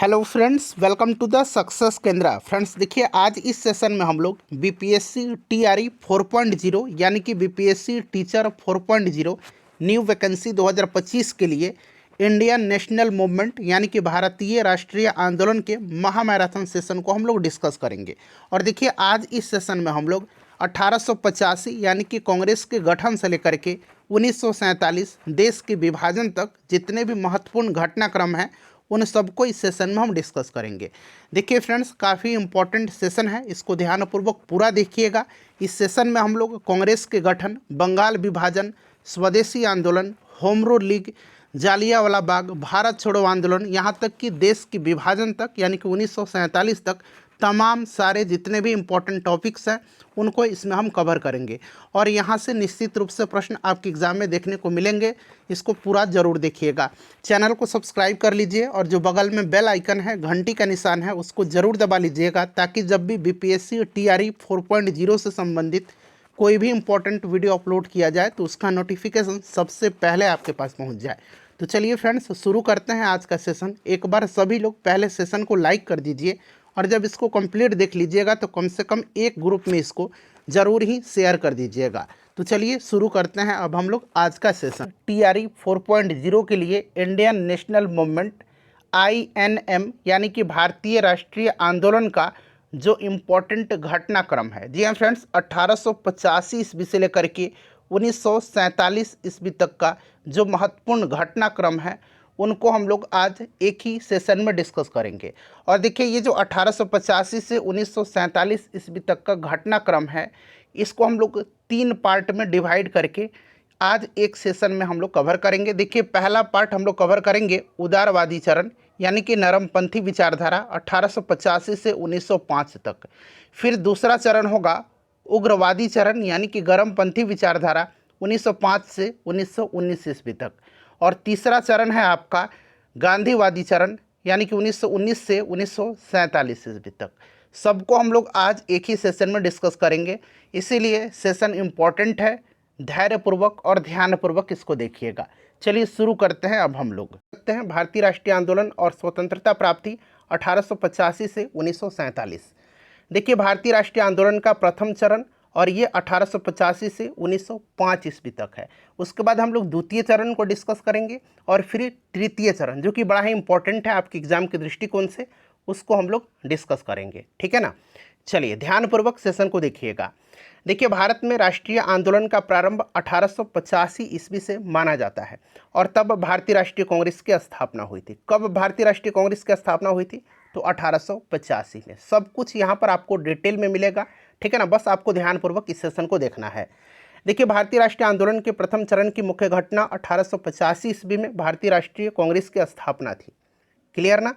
Hello friends, welcome to the Success Kendra. Friends देखिए, आज इस सेशन में हम लोग बीपीएससी टीआरई 4.0 यानी कि बीपीएससी टीचर 4.0 न्यू वैकेंसी 2025 के लिए इंडियन नेशनल मूवमेंट यानी कि भारतीय राष्ट्रीय आंदोलन के महामैराथन सेशन को हम लोग डिस्कस करेंगे। और देखिए, आज इस सेशन में हम लोग 1885 यानी कि कांग्रेस के गठन से लेकर के 1947 देश के विभाजन तक जितने भी महत्वपूर्ण घटनाक्रम हैं उन सबको इस सेशन में हम डिस्कस करेंगे। देखिए फ्रेंड्स, काफ़ी इंपॉर्टेंट सेशन है, इसको ध्यानपूर्वक पूरा देखिएगा। इस सेशन में हम लोग कांग्रेस के गठन, बंगाल विभाजन, स्वदेशी आंदोलन, home rule league, Jallianwala Bagh, Bharat छोड़ो आंदोलन, यहाँ तक कि देश के विभाजन तक यानी कि 1947 तक तमाम सारे जितने भी इम्पोर्टेंट टॉपिक्स हैं उनको इसमें हम कवर करेंगे। और यहाँ से निश्चित रूप से प्रश्न आपके एग्ज़ाम में देखने को मिलेंगे, इसको पूरा ज़रूर देखिएगा। चैनल को सब्सक्राइब कर लीजिए और जो बगल में बेल आइकन है, घंटी का निशान है, उसको ज़रूर दबा लीजिएगा ताकि जब भी बीपीएससी टीआरई 4.0 से संबंधित कोई भी इम्पोर्टेंट वीडियो अपलोड किया जाए तो उसका नोटिफिकेशन सबसे पहले आपके पास पहुँच जाए। तो चलिए फ्रेंड्स, शुरू करते हैं आज का सेशन। एक बार सभी लोग पहले सेशन को लाइक कर दीजिए और जब इसको कंप्लीट देख लीजिएगा तो कम से कम एक ग्रुप में इसको ज़रूर ही शेयर कर दीजिएगा। तो चलिए शुरू करते हैं अब हम लोग आज का सेशन। टीआरई 4.0 के लिए इंडियन नेशनल मूवमेंट आईएनएम यानी कि भारतीय राष्ट्रीय आंदोलन का जो इम्पोर्टेंट घटनाक्रम है, जी हाँ फ्रेंड्स, 1885 ईस्वी से लेकर के 1947 ईस्वी तक का जो महत्वपूर्ण घटनाक्रम है उनको हम लोग आज एक ही सेशन में डिस्कस करेंगे। और देखिए, ये जो 1885 से 1947 ईस्वी तक का घटनाक्रम है इसको हम लोग 3 पार्ट में डिवाइड करके आज एक सेशन में हम लोग कवर करेंगे। देखिए, पहला पार्ट हम लोग कवर करेंगे उदारवादी चरण यानी कि नरमपंथी विचारधारा 1885 से 1905 तक। फिर दूसरा चरण होगा उग्रवादी चरण यानी कि गर्मपंथी विचारधारा 1905 से 1919 ईस्वी तक। और तीसरा चरण है आपका गांधीवादी चरण यानी कि 1919 से 1947 ईस्वी तक। सबको हम लोग आज एक ही सेशन में डिस्कस करेंगे, इसीलिए सेशन इम्पॉर्टेंट है। धैर्यपूर्वक और ध्यानपूर्वक इसको देखिएगा। चलिए शुरू करते हैं। अब हम लोग देखते हैं भारतीय राष्ट्रीय आंदोलन और स्वतंत्रता प्राप्ति 1885 से 1947। देखिए, भारतीय राष्ट्रीय आंदोलन का प्रथम चरण और ये 1885 से 1905 ईस्वी तक है। उसके बाद हम लोग द्वितीय चरण को डिस्कस करेंगे और फिर तृतीय चरण जो कि बड़ा ही इंपॉर्टेंट है आपके एग्जाम के दृष्टिकोण से, उसको हम लोग डिस्कस करेंगे। ठीक है ना। चलिए ध्यानपूर्वक सेशन को देखिएगा। देखिए, भारत में राष्ट्रीय आंदोलन का प्रारंभ 1885 ईस्वी से माना जाता है और तब भारतीय राष्ट्रीय कांग्रेस की स्थापना हुई थी। कब भारतीय राष्ट्रीय कांग्रेस की स्थापना हुई थी? तो 1885 में। सब कुछ यहाँ पर आपको डिटेल में मिलेगा, ठीक है ना। बस आपको ध्यानपूर्वक इस सेशन को देखना है। देखिए, भारतीय राष्ट्रीय आंदोलन के प्रथम चरण की मुख्य घटना 1885 ईस्वी में भारतीय राष्ट्रीय कांग्रेस की स्थापना थी। क्लियर ना।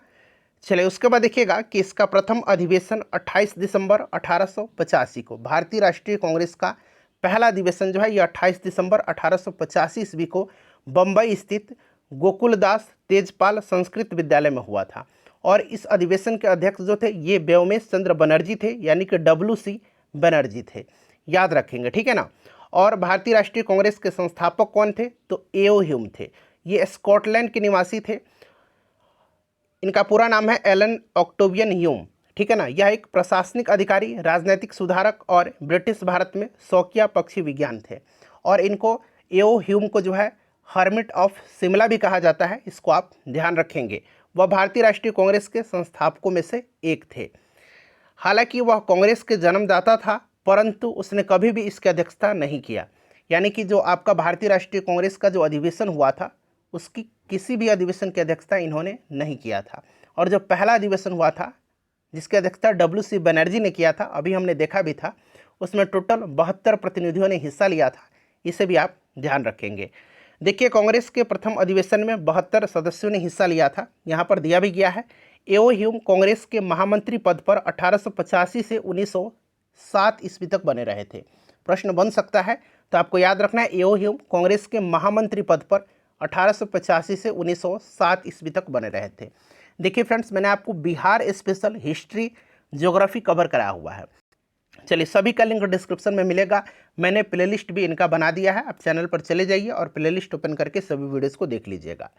चलिए उसके बाद देखिएगा कि इसका प्रथम अधिवेशन 28 दिसंबर 1885 को, भारतीय राष्ट्रीय कांग्रेस का पहला अधिवेशन जो है ये 28 दिसंबर 1885 ईस्वी को बम्बई स्थित गोकुलदास तेजपाल संस्कृत विद्यालय में हुआ था। और इस अधिवेशन के अध्यक्ष जो थे ये व्योमेश चंद्र बनर्जी थे यानी कि WC बनर्जी थे, याद रखेंगे, ठीक है ना। और भारतीय राष्ट्रीय कांग्रेस के संस्थापक कौन थे? तो एओ ह्यूम थे। ये स्कॉटलैंड के निवासी थे। इनका पूरा नाम है एलन ऑक्टेवियन ह्यूम, ठीक है ना। यह एक प्रशासनिक अधिकारी, राजनैतिक सुधारक और ब्रिटिश भारत में शौकिया पक्षी विज्ञान थे। और इनको एओ ह्यूम को जो है हर्मिट ऑफ शिमला भी कहा जाता है, इसको आप ध्यान रखेंगे। वह भारतीय राष्ट्रीय कांग्रेस के संस्थापकों में से एक थे। हालांकि वह कांग्रेस के जन्मदाता था परंतु उसने कभी भी इसकी अध्यक्षता नहीं किया। यानी कि जो आपका भारतीय राष्ट्रीय कांग्रेस का जो अधिवेशन हुआ था उसकी किसी भी अधिवेशन की अध्यक्षता इन्होंने नहीं किया था। और जो पहला अधिवेशन हुआ था जिसकी अध्यक्षता WC बनर्जी ने किया था, अभी हमने देखा भी था, उसमें टोटल 72 प्रतिनिधियों ने हिस्सा लिया था। इसे भी आप ध्यान रखेंगे। देखिए, कांग्रेस के प्रथम अधिवेशन में 72 सदस्यों ने हिस्सा लिया था, यहाँ पर दिया भी गया है। एओ ह्यूम कांग्रेस के महामंत्री पद पर 1885 से 1907 ईस्वी तक बने रहे थे। प्रश्न बन सकता है, तो आपको याद रखना है एओ ह्यूम कांग्रेस के महामंत्री पद पर 1885 से 1907 ईस्वी तक बने रहे थे। देखिए फ्रेंड्स, मैंने आपको Bihar special history geography cover कराया हुआ है। चलिए, सभी का लिंक डिस्क्रिप्शन में मिलेगा। मैंने प्लेलिस्ट भी इनका बना दिया है, आप चैनल पर चले जाइए और प्लेलिस्ट ओपन करके सभी वीडियोस को देख लीजिएगा।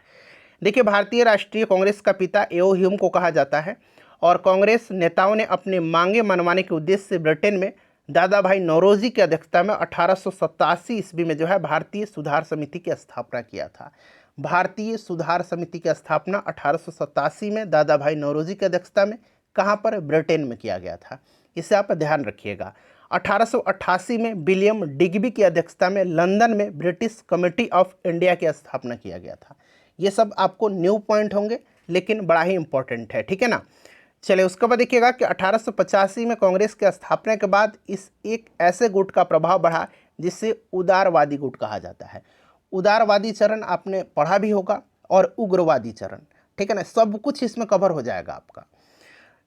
देखिए, भारतीय राष्ट्रीय कांग्रेस का पिता एओ ह्यूम को कहा जाता है और कांग्रेस नेताओं ने अपनी मांगे मनवाने के उद्देश्य से ब्रिटेन में दादा भाई नौरोजी की अध्यक्षता में 1887 ईस्वी में जो है भारतीय सुधार समिति की स्थापना किया था। भारतीय सुधार समिति की स्थापना 1887 में दादा भाई नौरोजी की अध्यक्षता में कहाँ पर, ब्रिटेन में किया गया था। इसे आप ध्यान रखिएगा। 1888 में विलियम डिग्बी की अध्यक्षता में लंदन में ब्रिटिश कमेटी ऑफ इंडिया की स्थापना किया गया था। ये सब आपको न्यू पॉइंट होंगे लेकिन बड़ा ही इंपॉर्टेंट है, ठीक है ना। चलिए, उसके बाद देखिएगा कि 1885 में कांग्रेस की स्थापना के बाद इस एक ऐसे गुट का प्रभाव बढ़ा जिसे उदारवादी गुट कहा जाता है। उदारवादी चरण आपने पढ़ा भी होगा और उग्रवादी चरण, ठीक है ना, सब कुछ इसमें कवर हो जाएगा आपका।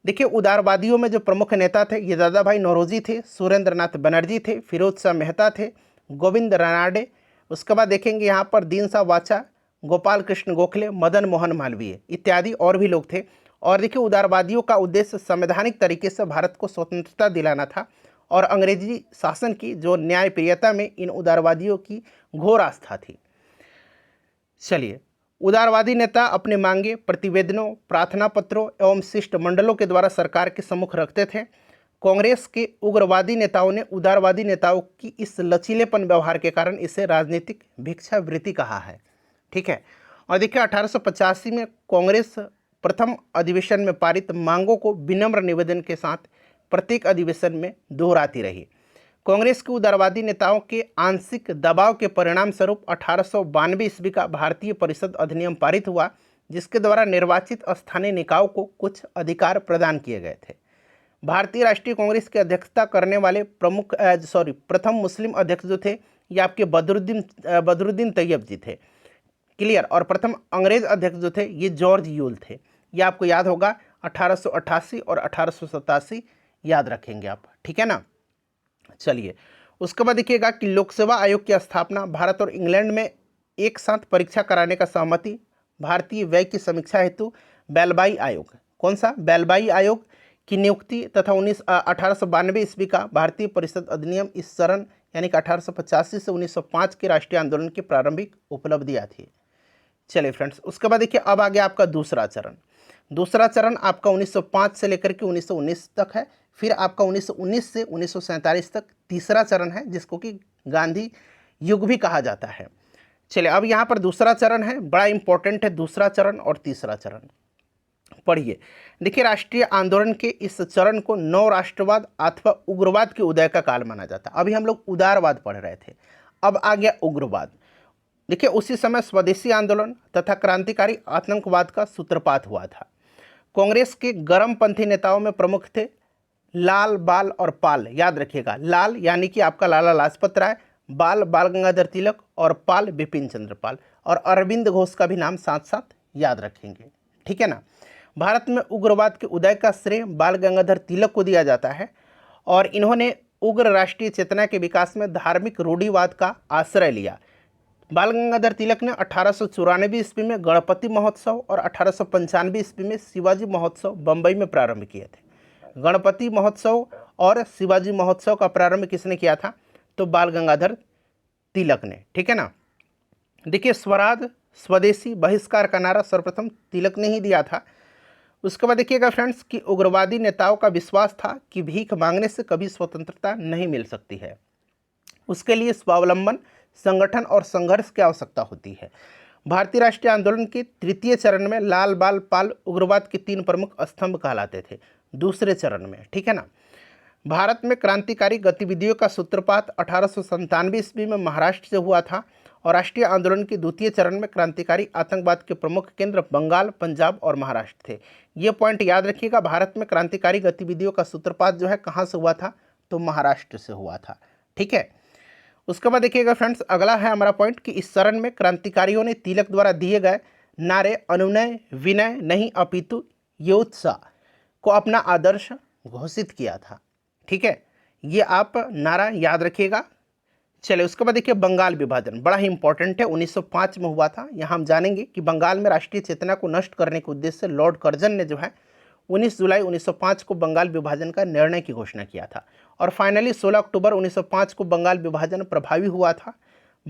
देखिए, उदारवादियों में जो प्रमुख नेता थे ये दादा भाई नौरोजी थे, सुरेंद्र नाथ बनर्जी थे, फिरोज शाह मेहता थे, गोविंद रानाडे, उसके बाद देखेंगे यहाँ पर दीन शाह वाचा, गोपाल कृष्ण गोखले, मदन मोहन मालवीय इत्यादि और भी लोग थे। और देखिए, उदारवादियों का उद्देश्य संवैधानिक तरीके से भारत को स्वतंत्रता दिलाना था और अंग्रेजी शासन की जो न्यायप्रियता में इन उदारवादियों की घोर आस्था थी। चलिए, उदारवादी नेता अपने मांगे प्रतिवेदनों, प्रार्थना पत्रों एवं शिष्टमंडलों के द्वारा सरकार के सम्मुख रखते थे। कांग्रेस के उग्रवादी नेताओं ने उदारवादी नेताओं की इस लचीलेपन व्यवहार के कारण इसे राजनीतिक भिक्षावृत्ति कहा है, ठीक है। और देखिए, 1885 में कांग्रेस प्रथम अधिवेशन में पारित मांगों को विनम्र निवेदन के साथ प्रत्येक अधिवेशन में दोहराती रही। कांग्रेस के उदारवादी नेताओं के आंशिक दबाव के परिणाम स्वरूप 1892 ईस्वी का भारतीय परिषद अधिनियम पारित हुआ, जिसके द्वारा निर्वाचित स्थानीय निकायों को कुछ अधिकार प्रदान किए गए थे। भारतीय राष्ट्रीय कांग्रेस की अध्यक्षता करने वाले प्रथम मुस्लिम अध्यक्ष जो थे ये आपके बदरुद्दीन तैयब जी थे, क्लियर। और प्रथम अंग्रेज अध्यक्ष जो थे ये जॉर्ज यूल थे। ये आपको याद होगा, 1888 और 1887 याद रखेंगे आप, ठीक है ना। चलिए, उसके बाद देखिएगा कि लोक सेवा आयोग की स्थापना, भारत और इंग्लैंड में एक साथ परीक्षा कराने का सहमति, भारतीय व्यय की समीक्षा हेतु बेलबाई आयोग, कौन सा, बेलबाई आयोग की नियुक्ति तथा 1892 ईस्वी का भारतीय परिषद अधिनियम इस चरण यानी कि 1885 से 1905 के राष्ट्रीय आंदोलन की प्रारंभिक उपलब्धियाँ थी। चलिए फ्रेंड्स, उसके बाद देखिए अब आ गया आपका दूसरा चरण। दूसरा चरण आपका 1905 से लेकर के 1919 तक है। फिर आपका 1919 से 1947 तक तीसरा चरण है, जिसको कि गांधी युग भी कहा जाता है। चलिए, अब यहाँ पर दूसरा चरण है, बड़ा इंपॉर्टेंट है दूसरा चरण और तीसरा चरण, पढ़िए। देखिए, राष्ट्रीय आंदोलन के इस चरण को नव राष्ट्रवाद अथवा उग्रवाद के उदय का काल माना जाता है। अभी हम लोग उदारवाद पढ़ रहे थे, अब आ गया उग्रवाद। देखिए, उसी समय स्वदेशी आंदोलन तथा क्रांतिकारी आतंकवाद का सूत्रपात हुआ था। कांग्रेस के गर्मपंथी नेताओं में प्रमुख थे लाल, बाल और पाल, याद रखिएगा। लाल यानी कि आपका लाला लाजपत राय, बाल बाल गंगाधर तिलक और पाल बिपिन चंद्र पाल, और अरविंद घोष का भी नाम साथ साथ याद रखेंगे, ठीक है ना। भारत में उग्रवाद के उदय का श्रेय बाल गंगाधर तिलक को दिया जाता है और इन्होंने उग्र राष्ट्रीय चेतना के विकास में धार्मिक रूढ़िवाद का आश्रय लिया। बाल गंगाधर तिलक ने 1894 ईस्वी में गणपति महोत्सव और 1895 ईस्वी में शिवाजी महोत्सव बम्बई में प्रारंभ किए थे। गणपति महोत्सव और शिवाजी महोत्सव का प्रारंभ किसने किया था, तो बाल गंगाधर तिलक ने, ठीक है ना। देखिए, स्वराज स्वदेशी बहिष्कार का नारा सर्वप्रथम तिलक ने ही दिया था। उसके बाद देखिएगा फ्रेंड्स कि उग्रवादी नेताओं का विश्वास था कि भीख मांगने से कभी स्वतंत्रता नहीं मिल सकती है, उसके लिए स्वावलंबन, संगठन और संघर्ष की आवश्यकता होती है। भारतीय राष्ट्रीय आंदोलन के तृतीय चरण में लाल, बाल, पाल उग्रवाद के तीन प्रमुख स्तंभ कहलाते थे दूसरे चरण में, ठीक है ना। भारत में क्रांतिकारी गतिविधियों का सूत्रपात 1897 ईस्वी में महाराष्ट्र से हुआ था और राष्ट्रीय आंदोलन के द्वितीय चरण में क्रांतिकारी आतंकवाद के प्रमुख केंद्र बंगाल, पंजाब और महाराष्ट्र थे। ये पॉइंट याद रखिएगा, भारत में क्रांतिकारी गतिविधियों का सूत्रपात जो है कहाँ से हुआ था, तो महाराष्ट्र से हुआ था, ठीक है। उसके बाद देखिएगा फ्रेंड्स, अगला है हमारा पॉइंट कि इस चरण में क्रांतिकारियों ने तिलक द्वारा दिए गए नारे अनुनय, विनय नहीं अपितु योत्साह को अपना आदर्श घोषित किया था, ठीक है। ये आप नारा याद रखिएगा। चलिए, उसके बाद देखिए बंगाल विभाजन, बड़ा ही इंपॉर्टेंट है, 1905 में हुआ था। यहाँ हम जानेंगे कि बंगाल में राष्ट्रीय चेतना को नष्ट करने के उद्देश्य से लॉर्ड कर्जन ने जो है 19 जुलाई 1905 को बंगाल विभाजन का निर्णय की घोषणा किया था और फाइनली 16 अक्टूबर 1905 को बंगाल विभाजन प्रभावी हुआ था।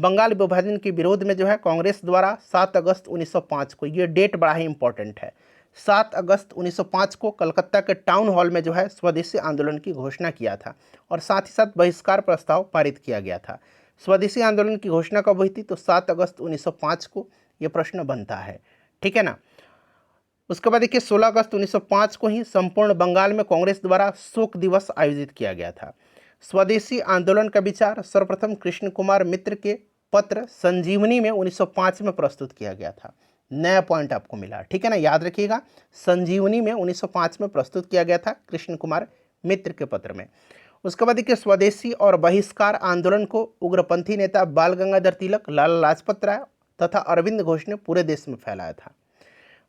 बंगाल विभाजन के विरोध में जो है कांग्रेस द्वारा 7 अगस्त 1905 को, ये डेट बड़ा ही इंपॉर्टेंट है, 7 अगस्त 1905 को कलकत्ता के टाउन हॉल में जो है स्वदेशी आंदोलन की घोषणा किया था और साथ ही साथ बहिष्कार प्रस्ताव पारित किया गया था। स्वदेशी आंदोलन की घोषणा कब हुई थी? तो 7 अगस्त 1905 को ये प्रश्न बनता है, ठीक है ना। उसके बाद देखिए 16 अगस्त 1905 को ही संपूर्ण बंगाल में कांग्रेस द्वारा शोक दिवस आयोजित किया गया था। स्वदेशी आंदोलन का विचार सर्वप्रथम कृष्ण कुमार मित्र के पत्र संजीवनी में 1905 में प्रस्तुत किया गया था। नया पॉइंट आपको मिला, ठीक है ना, याद रखिएगा। संजीवनी में 1905 में प्रस्तुत किया गया था कृष्ण कुमार मित्र के पत्र में। उसके बाद देखिए स्वदेशी और बहिष्कार आंदोलन को उग्रपंथी नेता बाल गंगाधर तिलक, लाला लाजपत राय तथा अरविंद घोष ने पूरे देश में फैलाया था।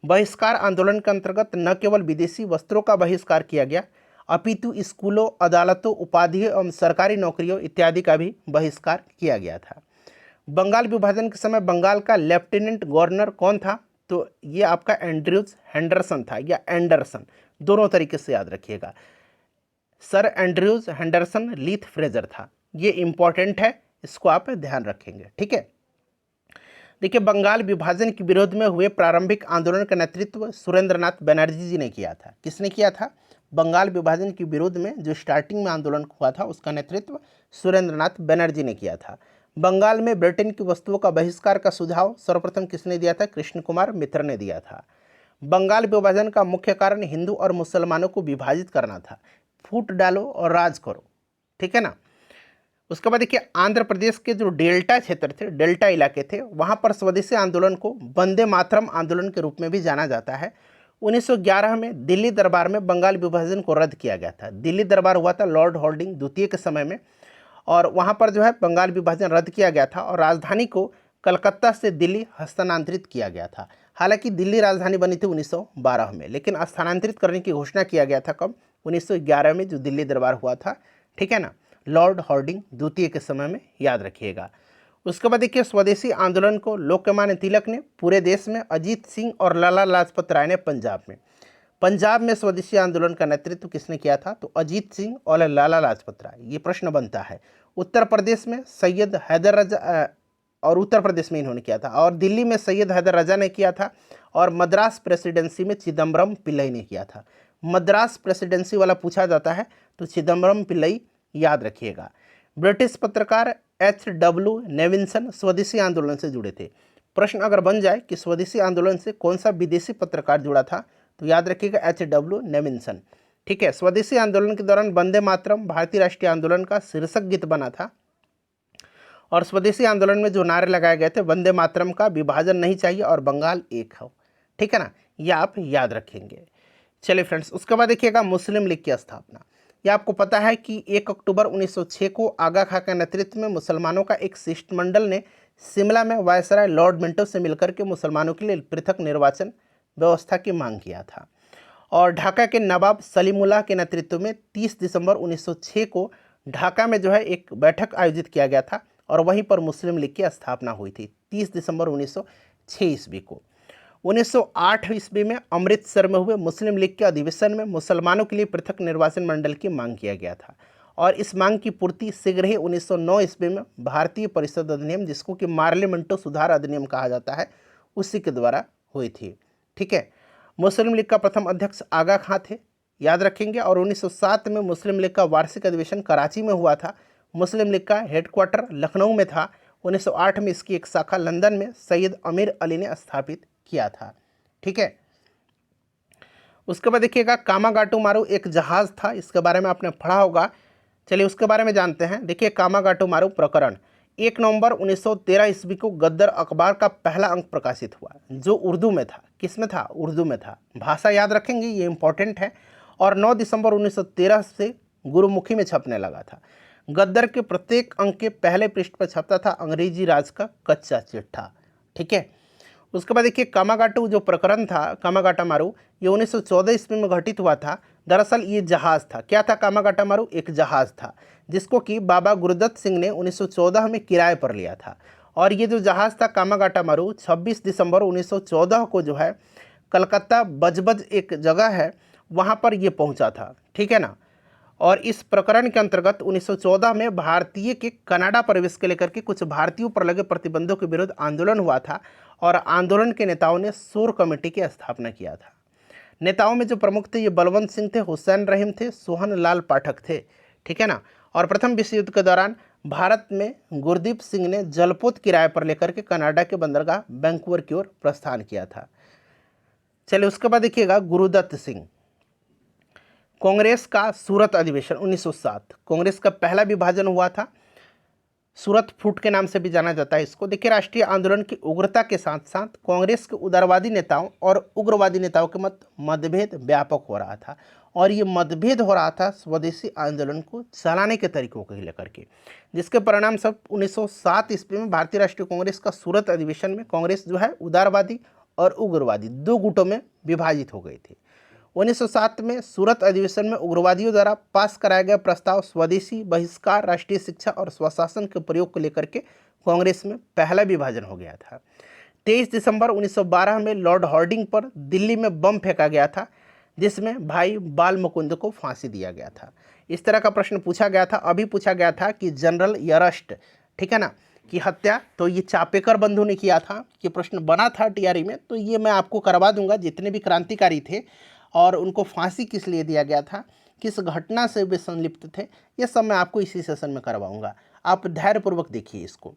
बहिष्कार आंदोलन के अंतर्गत न केवल विदेशी वस्त्रों का बहिष्कार किया गया, अपितु स्कूलों, अदालतों, उपाधियों एवं सरकारी नौकरियों इत्यादि का भी बहिष्कार किया गया था। बंगाल विभाजन के समय बंगाल का लेफ्टिनेंट गवर्नर कौन था? तो ये आपका एंड्रयूज हेंडरसन था या एंडरसन, दोनों तरीके से याद रखिएगा। सर एंड्रयूज हेंडरसन लीथ फ्रेजर था, ये इंपॉर्टेंट है, इसको आप ध्यान रखेंगे, ठीक है। देखिए बंगाल विभाजन के विरोध में हुए प्रारंभिक आंदोलन का नेतृत्व सुरेंद्रनाथ बनर्जी जी ने किया था। किसने किया था? बंगाल विभाजन के विरोध में जो स्टार्टिंग में आंदोलन हुआ था उसका नेतृत्व सुरेंद्रनाथ बनर्जी ने किया था। बंगाल में ब्रिटेन की वस्तुओं का बहिष्कार का सुझाव सर्वप्रथम किसने दिया था? कृष्ण कुमार मित्र ने दिया था। बंगाल विभाजन का मुख्य कारण हिंदू और मुसलमानों को विभाजित करना था। फूट डालो और राज करो, ठीक है ना। उसके बाद देखिए आंध्र प्रदेश के जो डेल्टा क्षेत्र थे, डेल्टा इलाके थे, वहाँ पर स्वदेशी आंदोलन को वंदे मातरम आंदोलन के रूप में भी जाना जाता है। 1911 में दिल्ली दरबार में बंगाल विभाजन को रद्द किया गया था। दिल्ली दरबार हुआ था लॉर्ड हॉर्डिंग द्वितीय के समय में, और वहाँ पर जो है बंगाल विभाजन रद्द किया गया था और राजधानी को कलकत्ता से दिल्ली हस्तांतरित किया गया था। हालांकि दिल्ली राजधानी बनी थी 1912 में, लेकिन स्थानांतरित करने की घोषणा किया गया था कब? 1911 में, जो दिल्ली दरबार हुआ था, ठीक है ना, लॉर्ड हॉर्डिंग द्वितीय के समय में, याद रखिएगा। उसके बाद देखिए स्वदेशी आंदोलन को लोकमान्य तिलक ने पूरे देश में, अजीत सिंह और लाला लाजपत राय ने पंजाब में स्वदेशी आंदोलन का नेतृत्व किसने किया था? तो अजीत सिंह और लाला लाजपत राय। ये प्रश्न बनता है। उत्तर प्रदेश में सैयद हैदर रजा, और उत्तर प्रदेश में इन्होंने किया था, और दिल्ली में सैयद हैदर रजा ने किया था, और मद्रास प्रेसिडेंसी में चिदम्बरम पिल्लई ने किया था। मद्रास प्रेसिडेंसी वाला पूछा जाता है तो चिदम्बरम पिल्लई याद रखिएगा। ब्रिटिश पत्रकार H.W. नेविन्सन स्वदेशी आंदोलन से जुड़े थे। प्रश्न अगर बन जाए कि स्वदेशी आंदोलन से कौन सा विदेशी पत्रकार जुड़ा था, तो याद रखिएगा H.W. नेविन्सन, ठीक है। स्वदेशी आंदोलन के दौरान वंदे मातरम भारतीय राष्ट्रीय आंदोलन का शीर्षक गीत बना था, और स्वदेशी आंदोलन में जो नारे लगाए गए थे वंदे मातरम का, विभाजन नहीं चाहिए और बंगाल एक हो, ठीक है ना, यह आप याद रखेंगे। चलिए फ्रेंड्स, उसके बाद देखिएगा मुस्लिम लीग की स्थापना। यह आपको पता है कि 1 अक्टूबर 1906 को आगा खां के नेतृत्व में मुसलमानों का एक शिष्टमंडल ने शिमला में वायसराय लॉर्ड मिंटो से मिलकर के मुसलमानों के लिए पृथक निर्वाचन व्यवस्था की मांग किया था, और ढाका के नवाब सलीमुल्लाह के नेतृत्व में 30 दिसंबर 1906 को ढाका में जो है एक बैठक आयोजित किया गया था, और वहीं पर मुस्लिम लीग की स्थापना हुई थी 30 दिसंबर 1906 ईस्वी को। 1908 ईस्वी में अमृतसर में हुए मुस्लिम लीग के अधिवेशन में मुसलमानों के लिए पृथक निर्वाचन मंडल की मांग किया गया था, और इस मांग की पूर्ति शीघ्र ही 1909 ईस्वी में भारतीय परिषद अधिनियम, जिसको कि मार्ले मिंटो सुधार अधिनियम कहा जाता है, उसी के द्वारा हुई थी, ठीक है। मुस्लिम लीग का प्रथम अध्यक्ष आगा खां थे, याद रखेंगे, और 1907 में मुस्लिम लीग का वार्षिक अधिवेशन कराची में हुआ था। मुस्लिम लीग का हेडक्वार्टर लखनऊ में था। 1908 में इसकी एक शाखा लंदन में सैयद अमीर अली ने स्थापित किया था, ठीक है। उसके बाद देखिएगा कामागाटू मारू एक जहाज था, इसके बारे में आपने पढ़ा होगा। चलिए उसके बारे में जानते हैं। देखिए कामागाटू मारू प्रकरण 1 नवंबर 1913 ईस्वी को गद्दर अखबार का पहला अंक प्रकाशित हुआ, जो उर्दू में था। किस में था? उर्दू में था। भाषा याद रखेंगे, ये इंपॉर्टेंट है। और 9 दिसंबर 1913 से गुरुमुखी में छपने लगा था। गद्दर के प्रत्येक अंक के पहले पृष्ठ पर छपता था अंग्रेजी राज का कच्चा चिट्ठा, ठीक है। उसके बाद देखिए कामागाटू जो प्रकरण था, कामागाटा मारू, ये 1914 ईस्वी में घटित हुआ था। दरअसल ये जहाज़ था। क्या था कामागाटा मारू? एक जहाज़ था, जिसको कि बाबा गुरुदत्त सिंह ने 1914 में किराए पर लिया था। और ये जो जहाज़ था कामागाटा मारू 26 दिसंबर 1914 को जो है कलकत्ता बजबज एक जगह है, वहाँ पर ये पहुँचा था, ठीक है ना। और इस प्रकरण के अंतर्गत 1914 में भारतीय के कनाडा प्रवेश के लेकर के कुछ भारतीयों पर लगे प्रतिबंधों के विरुद्ध आंदोलन हुआ था और आंदोलन के नेताओं ने शोर कमेटी की स्थापना किया था। नेताओं में जो प्रमुख थे ये बलवंत सिंह थे, हुसैन रहीम थे, सोहन लाल पाठक थे, ठीक है ना। और प्रथम विश्व युद्ध के दौरान भारत में गुरदीप सिंह ने जलपोत किराए पर लेकर के कनाडा के बंदरगाह वैंकूवर की ओर प्रस्थान किया था। चलिए उसके बाद देखिएगा गुरुदत्त सिंह। कांग्रेस का सूरत अधिवेशन 1907, कांग्रेस का पहला विभाजन हुआ था, सूरत फूट के नाम से भी जाना जाता है इसको। देखिए राष्ट्रीय आंदोलन की उग्रता के साथ साथ कांग्रेस के उदारवादी नेताओं और उग्रवादी नेताओं के मतभेद व्यापक हो रहा था और ये मतभेद हो रहा था स्वदेशी आंदोलन को चलाने के तरीकों को लेकर के, जिसके परिणाम सब 1907 ईस्वी में भारतीय राष्ट्रीय कांग्रेस का सूरत अधिवेशन में कांग्रेस जो है उदारवादी और उग्रवादी दो गुटों में विभाजित हो गई थी। 1907 में सूरत अधिवेशन में उग्रवादियों द्वारा पास कराया गया प्रस्ताव स्वदेशी बहिष्कार, राष्ट्रीय शिक्षा और स्वशासन के प्रयोग को लेकर के कांग्रेस में पहला विभाजन हो गया था। 23 दिसंबर 1912 में लॉर्ड हार्डिंग पर दिल्ली में बम फेंका गया था, जिसमें भाई बाल मुकुंद को फांसी दिया गया था। इस तरह का प्रश्न पूछा गया था, अभी पूछा गया था कि जनरल यरस्ट, ठीक है ना, की हत्या तो ये चापेकर बंधु ने किया था। ये प्रश्न बना था टीआरई में, तो ये मैं आपको करवा दूंगा। जितने भी क्रांतिकारी थे और उनको फांसी किस लिए दिया गया था, किस घटना से वे संलिप्त थे, ये सब मैं आपको इसी सेशन में करवाऊंगा। आप धैर्यपूर्वक देखिए इसको।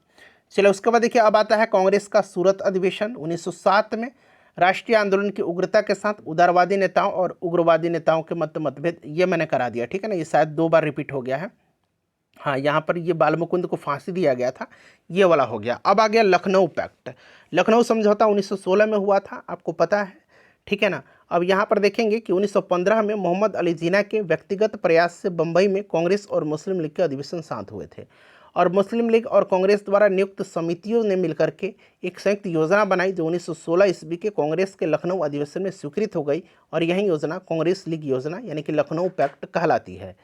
चलो उसके बाद देखिए अब आता है कांग्रेस का सूरत अधिवेशन 1907 में। राष्ट्रीय आंदोलन की उग्रता के साथ उदारवादी नेताओं और उग्रवादी नेताओं के मतभेद, ये मैंने करा दिया, ठीक है ना। ये शायद 2 बार रिपीट हो गया है। हाँ, यहाँ पर ये बाल मुकुंद को फांसी दिया गया था, ये वाला हो गया। अब आ गया लखनऊ पैक्ट। लखनऊ समझौता 1916 में हुआ था, आपको पता है, ठीक है ना। अब यहाँ पर देखेंगे कि 1915 में मोहम्मद अली जिन्ना के व्यक्तिगत प्रयास से बंबई में कांग्रेस और मुस्लिम लीग के अधिवेशन शांत हुए थे और मुस्लिम लीग और कांग्रेस द्वारा नियुक्त समितियों ने मिलकर के एक संयुक्त योजना बनाई जो 1916 ईस्वी के कांग्रेस के लखनऊ अधिवेशन में स्वीकृत हो गई और यही योजना कांग्रेस लीग योजना यानी कि लखनऊ पैक्ट कहलाती है।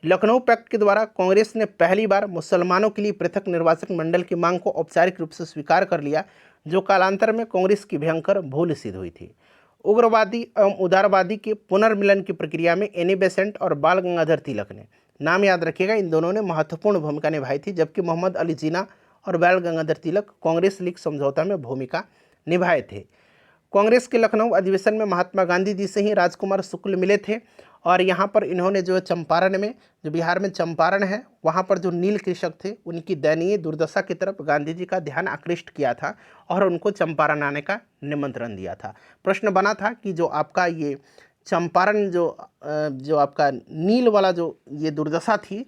लखनऊ पैक्ट के द्वारा कांग्रेस ने पहली बार मुसलमानों के लिए पृथक निर्वाचन मंडल की मांग को औपचारिक रूप से स्वीकार कर लिया, जो कालांतर में कांग्रेस की भयंकर भूल सिद्ध हुई थी। उग्रवादी एवं उदारवादी के पुनर्मिलन की प्रक्रिया में एनी बेसेंट और बाल गंगाधर तिलक ने, नाम याद रखिएगा, इन दोनों ने महत्वपूर्ण भूमिका निभाई थी, जबकि मोहम्मद अली जिन्ना और बाल गंगाधर तिलक कांग्रेस लीग समझौता में भूमिका निभाए थे। कांग्रेस के लखनऊ अधिवेशन में महात्मा गांधी जी से ही राजकुमार शुक्ल मिले थे और यहाँ पर इन्होंने जो चंपारण में, जो बिहार में चंपारण है, वहाँ पर जो नील कृषक थे उनकी दयनीय दुर्दशा की तरफ गांधी जी का ध्यान आकृष्ट किया था और उनको चंपारण आने का निमंत्रण दिया था। प्रश्न बना था कि जो आपका ये चंपारण जो आपका नील वाला जो ये दुर्दशा थी,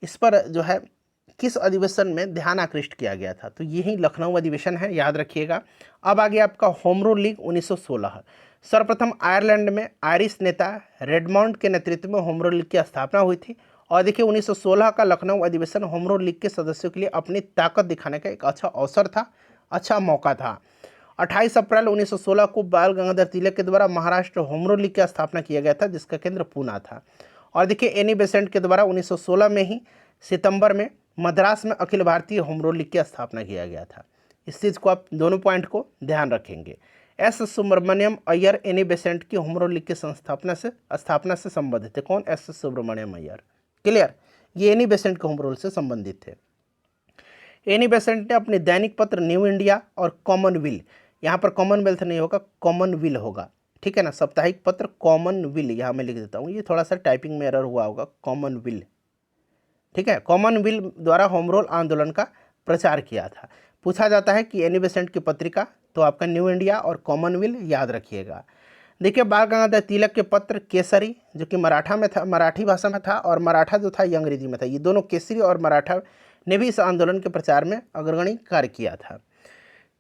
इस पर जो है किस अधिवेशन में ध्यान आकृष्ट किया गया था, तो यही लखनऊ अधिवेशन है, याद रखिएगा। अब आगे आपका होम रूल लीग 1916। सर्वप्रथम आयरलैंड में आयरिश नेता रेडमाउंट के नेतृत्व में होम रूल लीग की स्थापना हुई थी और देखिए 1916 का लखनऊ अधिवेशन होम रूल लीग के सदस्यों के लिए अपनी ताकत दिखाने का एक अच्छा अवसर था, अच्छा मौका था। 28 अप्रैल 1916 को बाल गंगाधर तिलक के द्वारा महाराष्ट्र होम रूल लीग की स्थापना किया गया था, जिसका केंद्र पूना था। और देखिए एनी बेसेंट के द्वारा 1916 में ही सितंबर में मद्रास में Akhil Bharatiya home rule league की स्थापना किया गया था। इस चीज़ को आप दोनों पॉइंट को ध्यान रखेंगे। S Subramaniam Iyer Annie Besant की होम रूल लीग की स्थापना से संबंधित थे। कौन? एस सुब्रमण्यम अय्यर। क्लियर? ये एनी बेसेंट के होम रूल से संबंधित थे। एनी बेसेंट ने अपने दैनिक पत्र न्यू इंडिया और कॉमनविल, यहाँ पर कॉमनवेल्थ नहीं होगा, कॉमनविल होगा, ठीक है ना, साप्ताहिक पत्र कॉमनविल, यहाँ मैं लिख देता हूँ, ये थोड़ा सा टाइपिंग में एरर हुआ होगा, कॉमनविल, ठीक है। कॉमनविल द्वारा होम रूल आंदोलन का प्रचार किया था। पूछा जाता है कि एनी बेसेंट की पत्रिका, तो आपका न्यू इंडिया और कॉमनविल याद रखिएगा। देखिए बाल गंगाधर तिलक के पत्र केसरी, जो कि मराठा में था, मराठी भाषा में था, और मराठा जो था ये अंग्रेजी में था। ये दोनों केसरी और मराठा ने भी इस आंदोलन के प्रचार में अग्रणी कार्य किया था।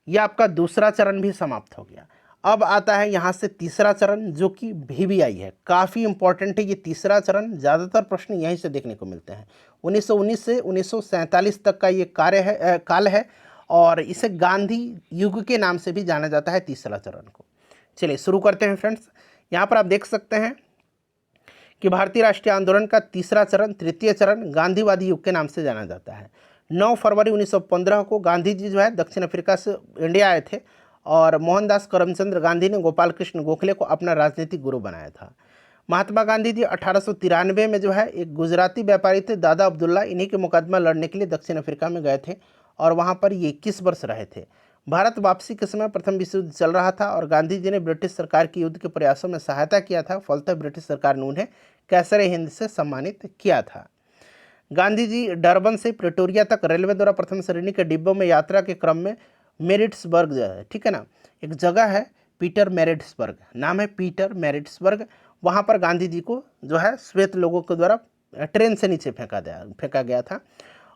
यह आपका दूसरा चरण भी समाप्त हो गया। अब आता है यहाँ से तीसरा चरण, जो कि VVI है, काफ़ी इंपॉर्टेंट है ये तीसरा चरण। ज़्यादातर प्रश्न यहीं से देखने को मिलते हैं। 1919 से 1947 तक का ये काल है और इसे गांधी युग के नाम से भी जाना जाता है तीसरा चरण को। चलिए शुरू करते हैं फ्रेंड्स। यहाँ पर आप देख सकते हैं कि भारतीय राष्ट्रीय आंदोलन का तीसरा चरण, तृतीय चरण, गांधीवादी युग के नाम से जाना जाता है। 9 फरवरी 1915 को गांधी जी जो है दक्षिण अफ्रीका से इंडिया आए थे और मोहनदास करमचंद गांधी ने गोपाल कृष्ण गोखले को अपना राजनीतिक गुरु बनाया था। महात्मा गांधी जी 1893 में जो है एक गुजराती व्यापारी थे दादा अब्दुल्ला, इन्हीं के मुकदमा लड़ने के लिए दक्षिण अफ्रीका में गए थे और वहाँ पर ये 21 वर्ष रहे थे। भारत वापसी के समय प्रथम विश्व युद्ध चल रहा था और गांधी जी ने ब्रिटिश सरकार की युद्ध के प्रयासों में सहायता किया था। फलतः ब्रिटिश सरकार ने उन्हें कैसरे हिंद से सम्मानित किया था। गांधी जी डरबन से प्रिटोरिया तक रेलवे द्वारा प्रथम श्रेणी के डिब्बों में यात्रा के क्रम में मेरिट्सबर्ग जो है, ठीक है ना, एक जगह है पीटर मेरिट्सबर्ग, नाम है पीटर मेरिट्सबर्ग, वहाँ पर गांधी जी को जो है श्वेत लोगों के द्वारा ट्रेन से नीचे फेंका गया था।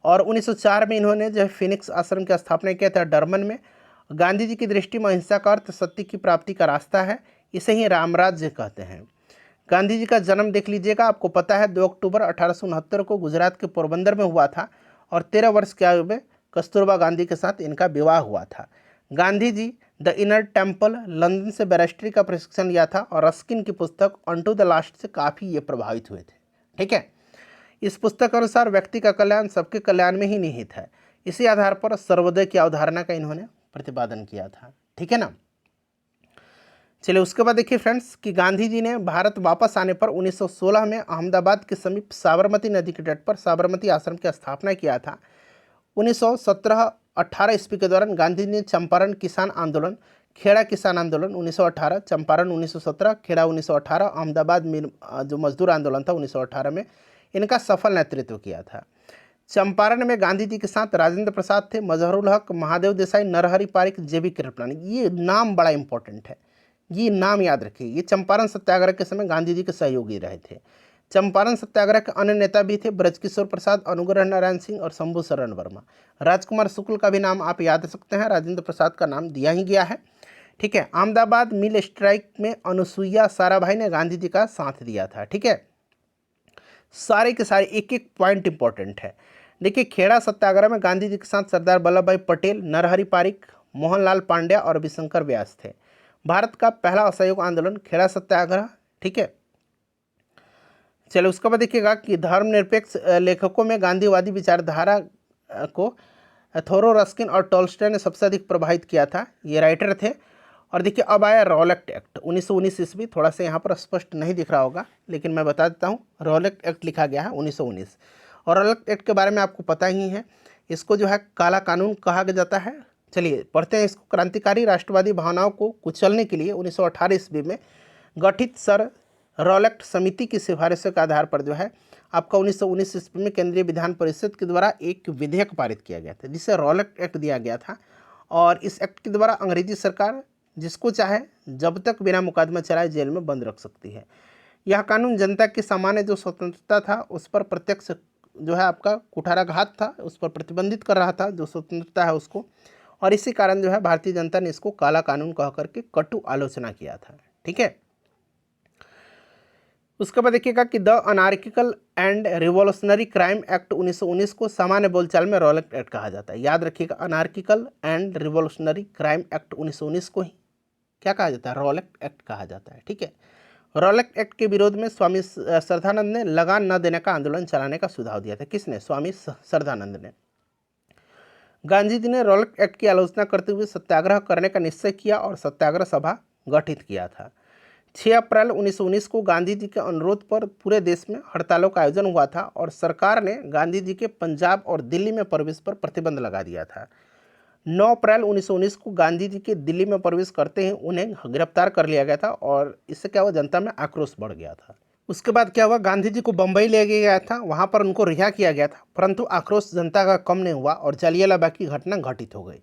और 1904 में इन्होंने जो है फिनिक्स आश्रम की स्थापना किया था डरबन में। गांधी जी की दृष्टि में अहिंसा का अर्थ सत्य की प्राप्ति का रास्ता है, इसे ही रामराज्य कहते हैं। गांधी जी का जन्म देख लीजिएगा, आपको पता है 2 अक्टूबर 1869 को गुजरात के पोरबंदर में हुआ था और 13 वर्ष की आयु में कस्तूरबा गांधी के साथ इनका विवाह हुआ था। Gandhi ji the inner temple London से बैरिस्ट्री का प्रशिक्षण लिया था और रस्किन की पुस्तक अनटू द लास्ट से काफ़ी ये प्रभावित हुए थे। ठीक है, इस पुस्तक के अनुसार व्यक्ति का कल्याण सबके कल्याण में ही निहित है। इसी आधार पर सर्वोदय की अवधारणा का इन्होंने प्रतिपादन किया था। ठीक है ना। चलिए उसके बाद देखिए फ्रेंड्स कि गांधी जी ने भारत वापस आने पर 1916 में अहमदाबाद के समीप साबरमती नदी के तट पर साबरमती आश्रम की स्थापना किया था। 1917-18 ईस्वी के दौरान गांधी जी ने चंपारण किसान आंदोलन, खेड़ा किसान आंदोलन 1918, चंपारण 1917, खेड़ा 1918, अहमदाबाद जो मजदूर आंदोलन था 1918 में इनका सफल नेतृत्व किया था। चंपारण में गांधी जी के साथ राजेंद्र प्रसाद थे, मजहरुल हक, महादेव देसाई, नरहरि पारिक, जेबी कृपलानी। ये नाम बड़ा इंपॉर्टेंट है, ये नाम याद रखिए। ये चंपारण सत्याग्रह के समय गांधी जी के सहयोगी रहे थे। चंपारण सत्याग्रह के अन्य नेता भी थे ब्रजकिशोर प्रसाद, अनुग्रह नारायण सिंह और शंभू शरण वर्मा। राजकुमार शुक्ल का भी नाम आप याद सकते हैं, राजेंद्र प्रसाद का नाम दिया ही गया है। ठीक है, अहमदाबाद मिल स्ट्राइक में अनुसुईया साराभाई ने गांधी जी का साथ दिया था। ठीक है, सारे के सारे एक एक पॉइंट इंपॉर्टेंट है। देखिए, खेड़ा सत्याग्रह में गांधी जी के साथ सरदार वल्लभ भाई पटेल, नरहरि पारिक, मोहनलाल पांड्या और रविशंकर व्यास थे। भारत का पहला असहयोग आंदोलन खेड़ा सत्याग्रह। ठीक है, चलो उसके बाद देखिएगा कि धर्मनिरपेक्ष लेखकों में गांधीवादी विचारधारा को थोरो, रस्किन और टॉल्स्टॉय ने सबसे अधिक प्रभावित किया था, ये राइटर थे। और देखिए अब आया रॉलेट एक्ट 1919 ईस्वी, थोड़ा सा यहाँ पर स्पष्ट नहीं दिख रहा होगा लेकिन मैं बता देता हूँ, रॉलेट एक्ट लिखा गया है 1919। और रॉलेट एक्ट के बारे में आपको पता ही है, इसको जो है काला कानून कहा जाता है। चलिए पढ़ते हैं इसको। क्रांतिकारी राष्ट्रवादी भावनाओं को कुचलने के लिए 1918 ईस्वी में गठित सर रॉलेट समिति की सिफारिशों के आधार पर जो है आपका 1919 ईस्वी में केंद्रीय विधान परिषद के द्वारा एक विधेयक पारित किया गया था जिसे रॉलेट एक्ट दिया गया था। और इस एक्ट के द्वारा अंग्रेजी सरकार जिसको चाहे जब तक बिना मुकदमा चलाए जेल में बंद रख सकती है। यह कानून जनता की सामान्य जो स्वतंत्रता था उस पर प्रत्यक्ष जो है आपका कुठाराघात था, उस पर प्रतिबंधित कर रहा था जो स्वतंत्रता है उसको। और इसी कारण जो है भारतीय जनता ने इसको काला कानून कह करके कटु आलोचना किया था। ठीक है, उसके बाद देखिएगा कि the anarchical and revolutionary crime act 1919 को सामान्य बोलचाल में रॉलेट एक्ट कहा जाता है। याद रखिएगा, anarchical and revolutionary crime act 1919 को ही क्या कहा जाता है, रॉलेट एक्ट कहा जाता है। ठीक है, रॉलेट एक्ट के विरोध में स्वामी श्रद्धानंद ने लगान न देने का आंदोलन चलाने का सुझाव दिया था। किसने? स्वामी श्रद्धानंद ने। गांधी जी ने रॉलेट एक्ट की आलोचना करते हुए सत्याग्रह करने का निश्चय किया और सत्याग्रह सभा गठित किया था। 6 अप्रैल 1919 को गांधी जी के अनुरोध पर पूरे देश में हड़तालों का आयोजन हुआ था और सरकार ने गांधी जी के पंजाब और दिल्ली में प्रवेश पर प्रतिबंध लगा दिया था। 9 अप्रैल 1919 को गांधी जी के दिल्ली में प्रवेश करते ही उन्हें गिरफ्तार कर लिया गया था और इससे क्या हुआ, जनता में आक्रोश बढ़ गया था। उसके बाद क्या हुआ, गांधी जी को बम्बई ले गया था, वहाँ पर उनको रिहा किया गया था, परंतु आक्रोश जनता का कम नहीं हुआ और जालियांवाला की घटना घटित हो गई।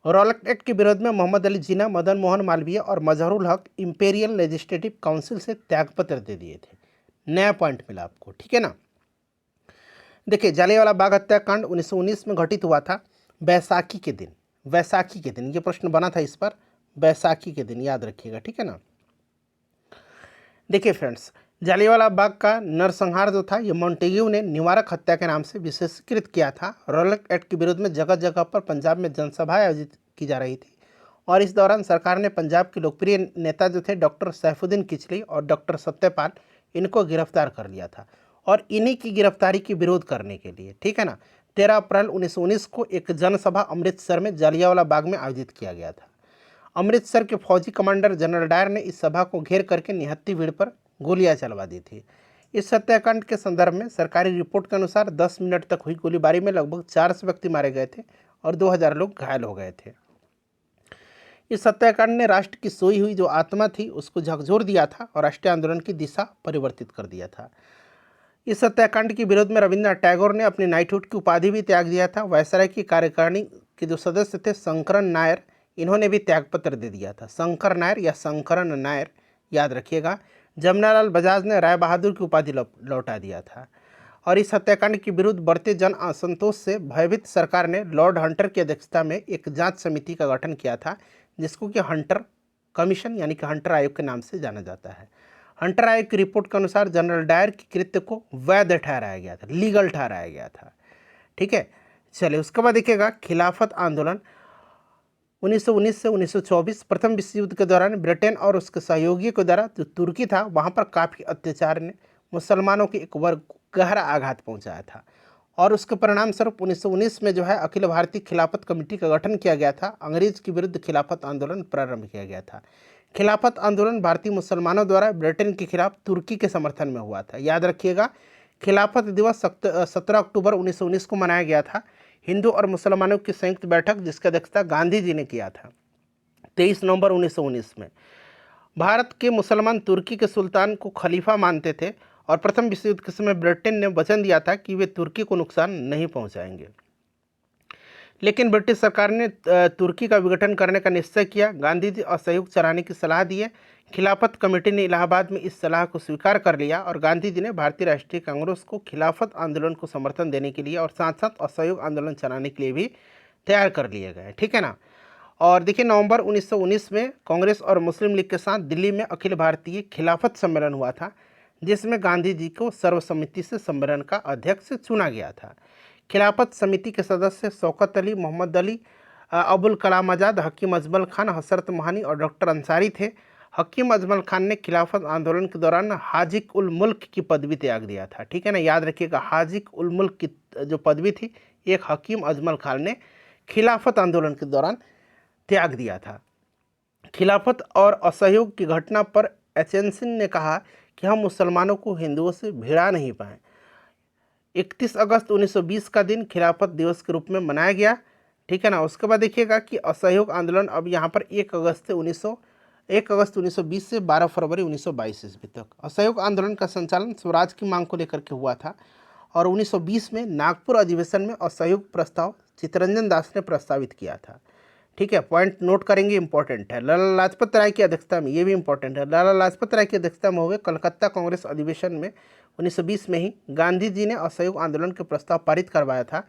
रॉलेट एक्ट के विरोध में मोहम्मद अली जिन्ना, मदन मोहन मालवीय और मजहरुल हक इंपेरियल लेजिस्लेटिव काउंसिल से त्यागपत्र दे दिए थे। नया पॉइंट मिला आपको। ठीक है ना। देखिए, जालियांवाला बाग हत्याकांड 1919 में घटित हुआ था बैसाखी के दिन। वैसाखी के दिन ये प्रश्न बना था इस पर, बैसाखी के दिन याद रखिएगा। ठीक है ना। देखिए फ्रेंड्स, जालियांवाला बाग का नरसंहार जो था ये मॉन्टेग्यू ने निवारक हत्या के नाम से विशेषीकृत किया था। रॉलेट एक्ट के विरोध में जगह जगह पर पंजाब में जनसभाएं आयोजित की जा रही थी और इस दौरान सरकार ने पंजाब के लोकप्रिय नेता जो थे डॉक्टर सैफुद्दीन किचली और डॉक्टर सत्यपाल, इनको गिरफ्तार कर लिया था और इन्हीं की गिरफ्तारी की विरोध करने के लिए, ठीक है ना, 13 अप्रैल 1919 को एक जनसभा अमृतसर में जालियांवाला बाग में आयोजित किया गया था। अमृतसर के फौजी कमांडर जनरल डायर ने इस सभा को घेर करके निहत्थी भीड़ पर गोलियां चलवा दी थी। इस हत्याकांड के संदर्भ में सरकारी रिपोर्ट के अनुसार 10 मिनट तक हुई गोलीबारी में लगभग 400 व्यक्ति मारे गए थे और 2000 लोग घायल हो गए थे। इस हत्याकांड ने राष्ट्र की सोई हुई जो आत्मा थी उसको झकझोर दिया था और राष्ट्रीय आंदोलन की दिशा परिवर्तित कर दिया था। इस हत्याकांड के विरोध में रविन्द्रनाथ टैगोर ने अपनी नाइटहुड की उपाधि भी त्याग दिया था। वायसराय की कार्यकारिणी के जो सदस्य थे शंकरन नायर, इन्होंने भी त्यागपत्र दे दिया था। शंकर नायर या शंकरन नायर, याद रखिएगा। जमनालाल बजाज ने राय बहादुर की उपाधि लौटा दिया था। और इस हत्याकांड के विरुद्ध बढ़ते जन असंतोष से भयभीत सरकार ने लॉर्ड हंटर की अध्यक्षता में एक जांच समिति का गठन किया था, जिसको कि हंटर कमीशन यानी कि हंटर आयोग के नाम से जाना जाता है। हंटर आयोग की रिपोर्ट के अनुसार जनरल डायर के कृत्य को वैध ठहराया गया था, लीगल ठहराया गया था। ठीक है, चलिए उसके बाद देखिएगा खिलाफत आंदोलन 1919 से 1924। प्रथम विश्व युद्ध के दौरान ब्रिटेन और उसके सहयोगियों के द्वारा जो तुर्की था वहाँ पर काफ़ी अत्याचार ने मुसलमानों के एक वर्ग को गहरा आघात पहुँचाया था और उसके परिणाम स्वरूप 1919 में जो है अखिल भारतीय खिलाफत कमेटी का गठन किया गया था। अंग्रेज के विरुद्ध खिलाफत आंदोलन प्रारंभ किया गया था। खिलाफत आंदोलन भारतीय मुसलमानों द्वारा ब्रिटेन के खिलाफ तुर्की के समर्थन में हुआ था। याद रखिएगा, खिलाफत दिवस 17 अक्टूबर 1919 को मनाया गया था। हिंदू और मुसलमानों की संयुक्त बैठक जिसकी अध्यक्षता गांधी जी ने किया था 23 नवंबर 1919 में। भारत के मुसलमान तुर्की के सुल्तान को खलीफा मानते थे और प्रथम विश्व युद्ध के समय ब्रिटेन ने वचन दिया था कि वे तुर्की को नुकसान नहीं पहुंचाएंगे। लेकिन ब्रिटिश सरकार ने तुर्की का विघटन करने का निश्चय किया। गांधी जी असहयोग चलाने की सलाह दिए। खिलाफत कमेटी ने इलाहाबाद में इस सलाह को स्वीकार कर लिया और गांधी जी ने भारतीय राष्ट्रीय कांग्रेस को खिलाफत आंदोलन को समर्थन देने के लिए और साथ साथ असहयोग आंदोलन चलाने के लिए भी तैयार कर लिए गए। ठीक है ना। और देखिए नवंबर 1919 में कांग्रेस और मुस्लिम लीग के साथ दिल्ली में अखिल भारतीय खिलाफत सम्मेलन हुआ था, जिसमें गांधी जी को सर्वसम्मति से सम्मेलन का अध्यक्ष चुना गया था। खिलाफत समिति के सदस्य शौकत अली, मोहम्मद अली, अबुल कलाम आज़ाद, हकीम अजमल खान, हसरत मोहानी और डॉक्टर अंसारी थे। हकीम अजमल खान ने खिलाफत आंदोलन के दौरान हाजिक उल मुल्क की पदवी त्याग दिया था। ठीक है ना, याद रखिएगा, हाजिक उल मुल्क की जो पदवी थी एक हकीम अजमल खान ने खिलाफत आंदोलन के दौरान त्याग दिया था। खिलाफत और असहयोग की घटना पर एचेंसन ने कहा कि हम मुसलमानों को हिंदुओं से भिड़ा नहीं पाए। 31 अगस्त 1920 का दिन खिलाफत दिवस के रूप में मनाया गया। ठीक है ना। उसके बाद देखिएगा कि असहयोग आंदोलन अब यहाँ पर 1 अगस्त 1920 से 12 फरवरी 1922 ईस्वी तक असहयोग आंदोलन का संचालन स्वराज की मांग को लेकर के हुआ था और 1920 में नागपुर अधिवेशन में असहयोग प्रस्ताव चित्तरंजन दास ने प्रस्तावित किया था। ठीक है, पॉइंट नोट करेंगे, इंपॉर्टेंट है। लाला लाजपत राय की अध्यक्षता में, ये भी इंपॉर्टेंट है, लाला लाजपत राय की अध्यक्षता में हुए कलकत्ता कांग्रेस अधिवेशन में 1920 में ही गांधी जी ने असहयोग आंदोलन के प्रस्ताव पारित करवाया था।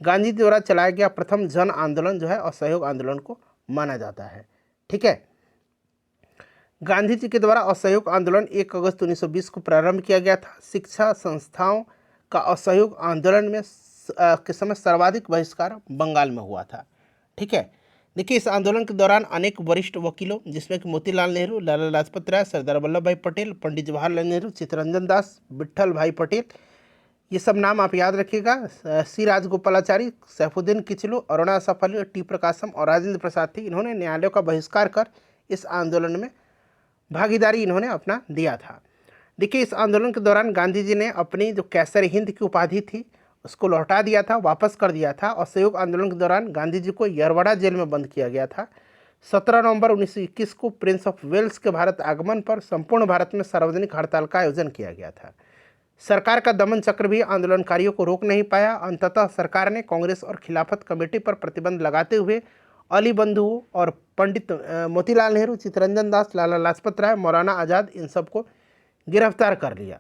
गांधी जी द्वारा चलाया गया प्रथम जन आंदोलन जो है असहयोग आंदोलन को माना जाता है। ठीक है, गांधी जी के द्वारा असहयोग आंदोलन 1 अगस्त 1920 को प्रारंभ किया गया था। शिक्षा संस्थाओं का असहयोग आंदोलन में के समय सर्वाधिक बहिष्कार बंगाल में हुआ था। ठीक है, देखिए इस आंदोलन के दौरान अनेक वरिष्ठ वकीलों जिसमें कि मोतीलाल नेहरू, लाला लाजपत राय, सरदार वल्लभ भाई पटेल, पंडित जवाहरलाल नेहरू, चित्तरंजन दास, विट्ठल भाई पटेल, ये सब नाम आप याद रखिएगा। सी राजगोपालाचारी, सैफुद्दीन किचलू, अरुणा सफली, टी प्रकाशम और राजेंद्र प्रसाद थी। इन्होंने न्यायालयों का बहिष्कार कर इस आंदोलन में भागीदारी इन्होंने अपना दिया था। देखिए इस आंदोलन के दौरान गांधी जी ने अपनी जो कैसर हिंद की उपाधि थी उसको लौटा दिया था, वापस कर दिया था। असहयोग आंदोलन के दौरान गांधी जी को यरवड़ा जेल में बंद किया गया था। 17 नवंबर 1921 को प्रिंस ऑफ वेल्स के भारत आगमन पर संपूर्ण भारत में सार्वजनिक हड़ताल का आयोजन किया गया था। सरकार का दमन चक्र भी आंदोलनकारियों को रोक नहीं पाया। अंततः सरकार ने कांग्रेस और खिलाफत कमेटी पर प्रतिबंध लगाते हुए अली बंधुओं और पंडित मोतीलाल नेहरू, चित्तरंजन दास, लाला लाजपत राय, मौलाना आज़ाद, इन सबको गिरफ्तार कर लिया।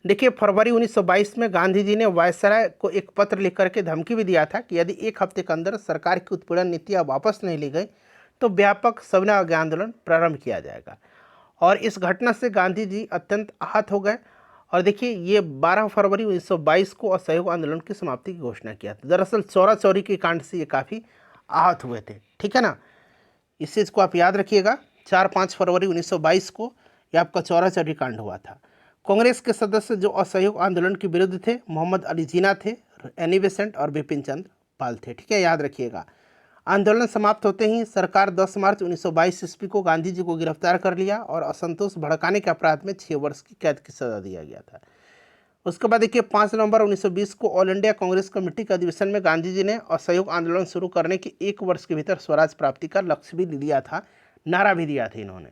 देखिए फरवरी 1922 में गांधी जी ने वायसराय को एक पत्र लिख करके धमकी भी दिया था कि यदि 1 हफ्ते के अंदर सरकार की उत्पीड़न नीतियाँ वापस नहीं ली गई तो व्यापक सविनय अवज्ञा आंदोलन प्रारंभ किया जाएगा। और इस घटना से गांधी जी अत्यंत आहत हो गए और देखिए ये 12 फरवरी 1922 को असहयोग आंदोलन की समाप्ति की घोषणा किया था। दरअसल चौरा चौरी के कांड से ये काफ़ी आहत हुए थे। ठीक है ना, इस चीज़ को आप याद रखिएगा। 4-5 फरवरी 1922 को यह आपका चौरा चौरी कांड हुआ था। कांग्रेस के सदस्य जो असहयोग आंदोलन के विरुद्ध थे मोहम्मद अली जिन्ना थे, एनी बेसेंट और बिपिन चंद्र पाल थे। ठीक है, याद रखिएगा। आंदोलन समाप्त होते ही सरकार 10 मार्च 1922 ईस्वी को गांधी जी को गिरफ्तार कर लिया और असंतोष भड़काने के अपराध में 6 वर्ष की कैद की सजा दिया गया था। उसके बाद देखिए 5 नवंबर 1920 को ऑल इंडिया कांग्रेस कमेटी के अधिवेशन में गांधी जी ने असहयोग आंदोलन शुरू करने के 1 वर्ष के भीतर स्वराज प्राप्ति का लक्ष्य भी लिया था, नारा भी दिया था इन्होंने।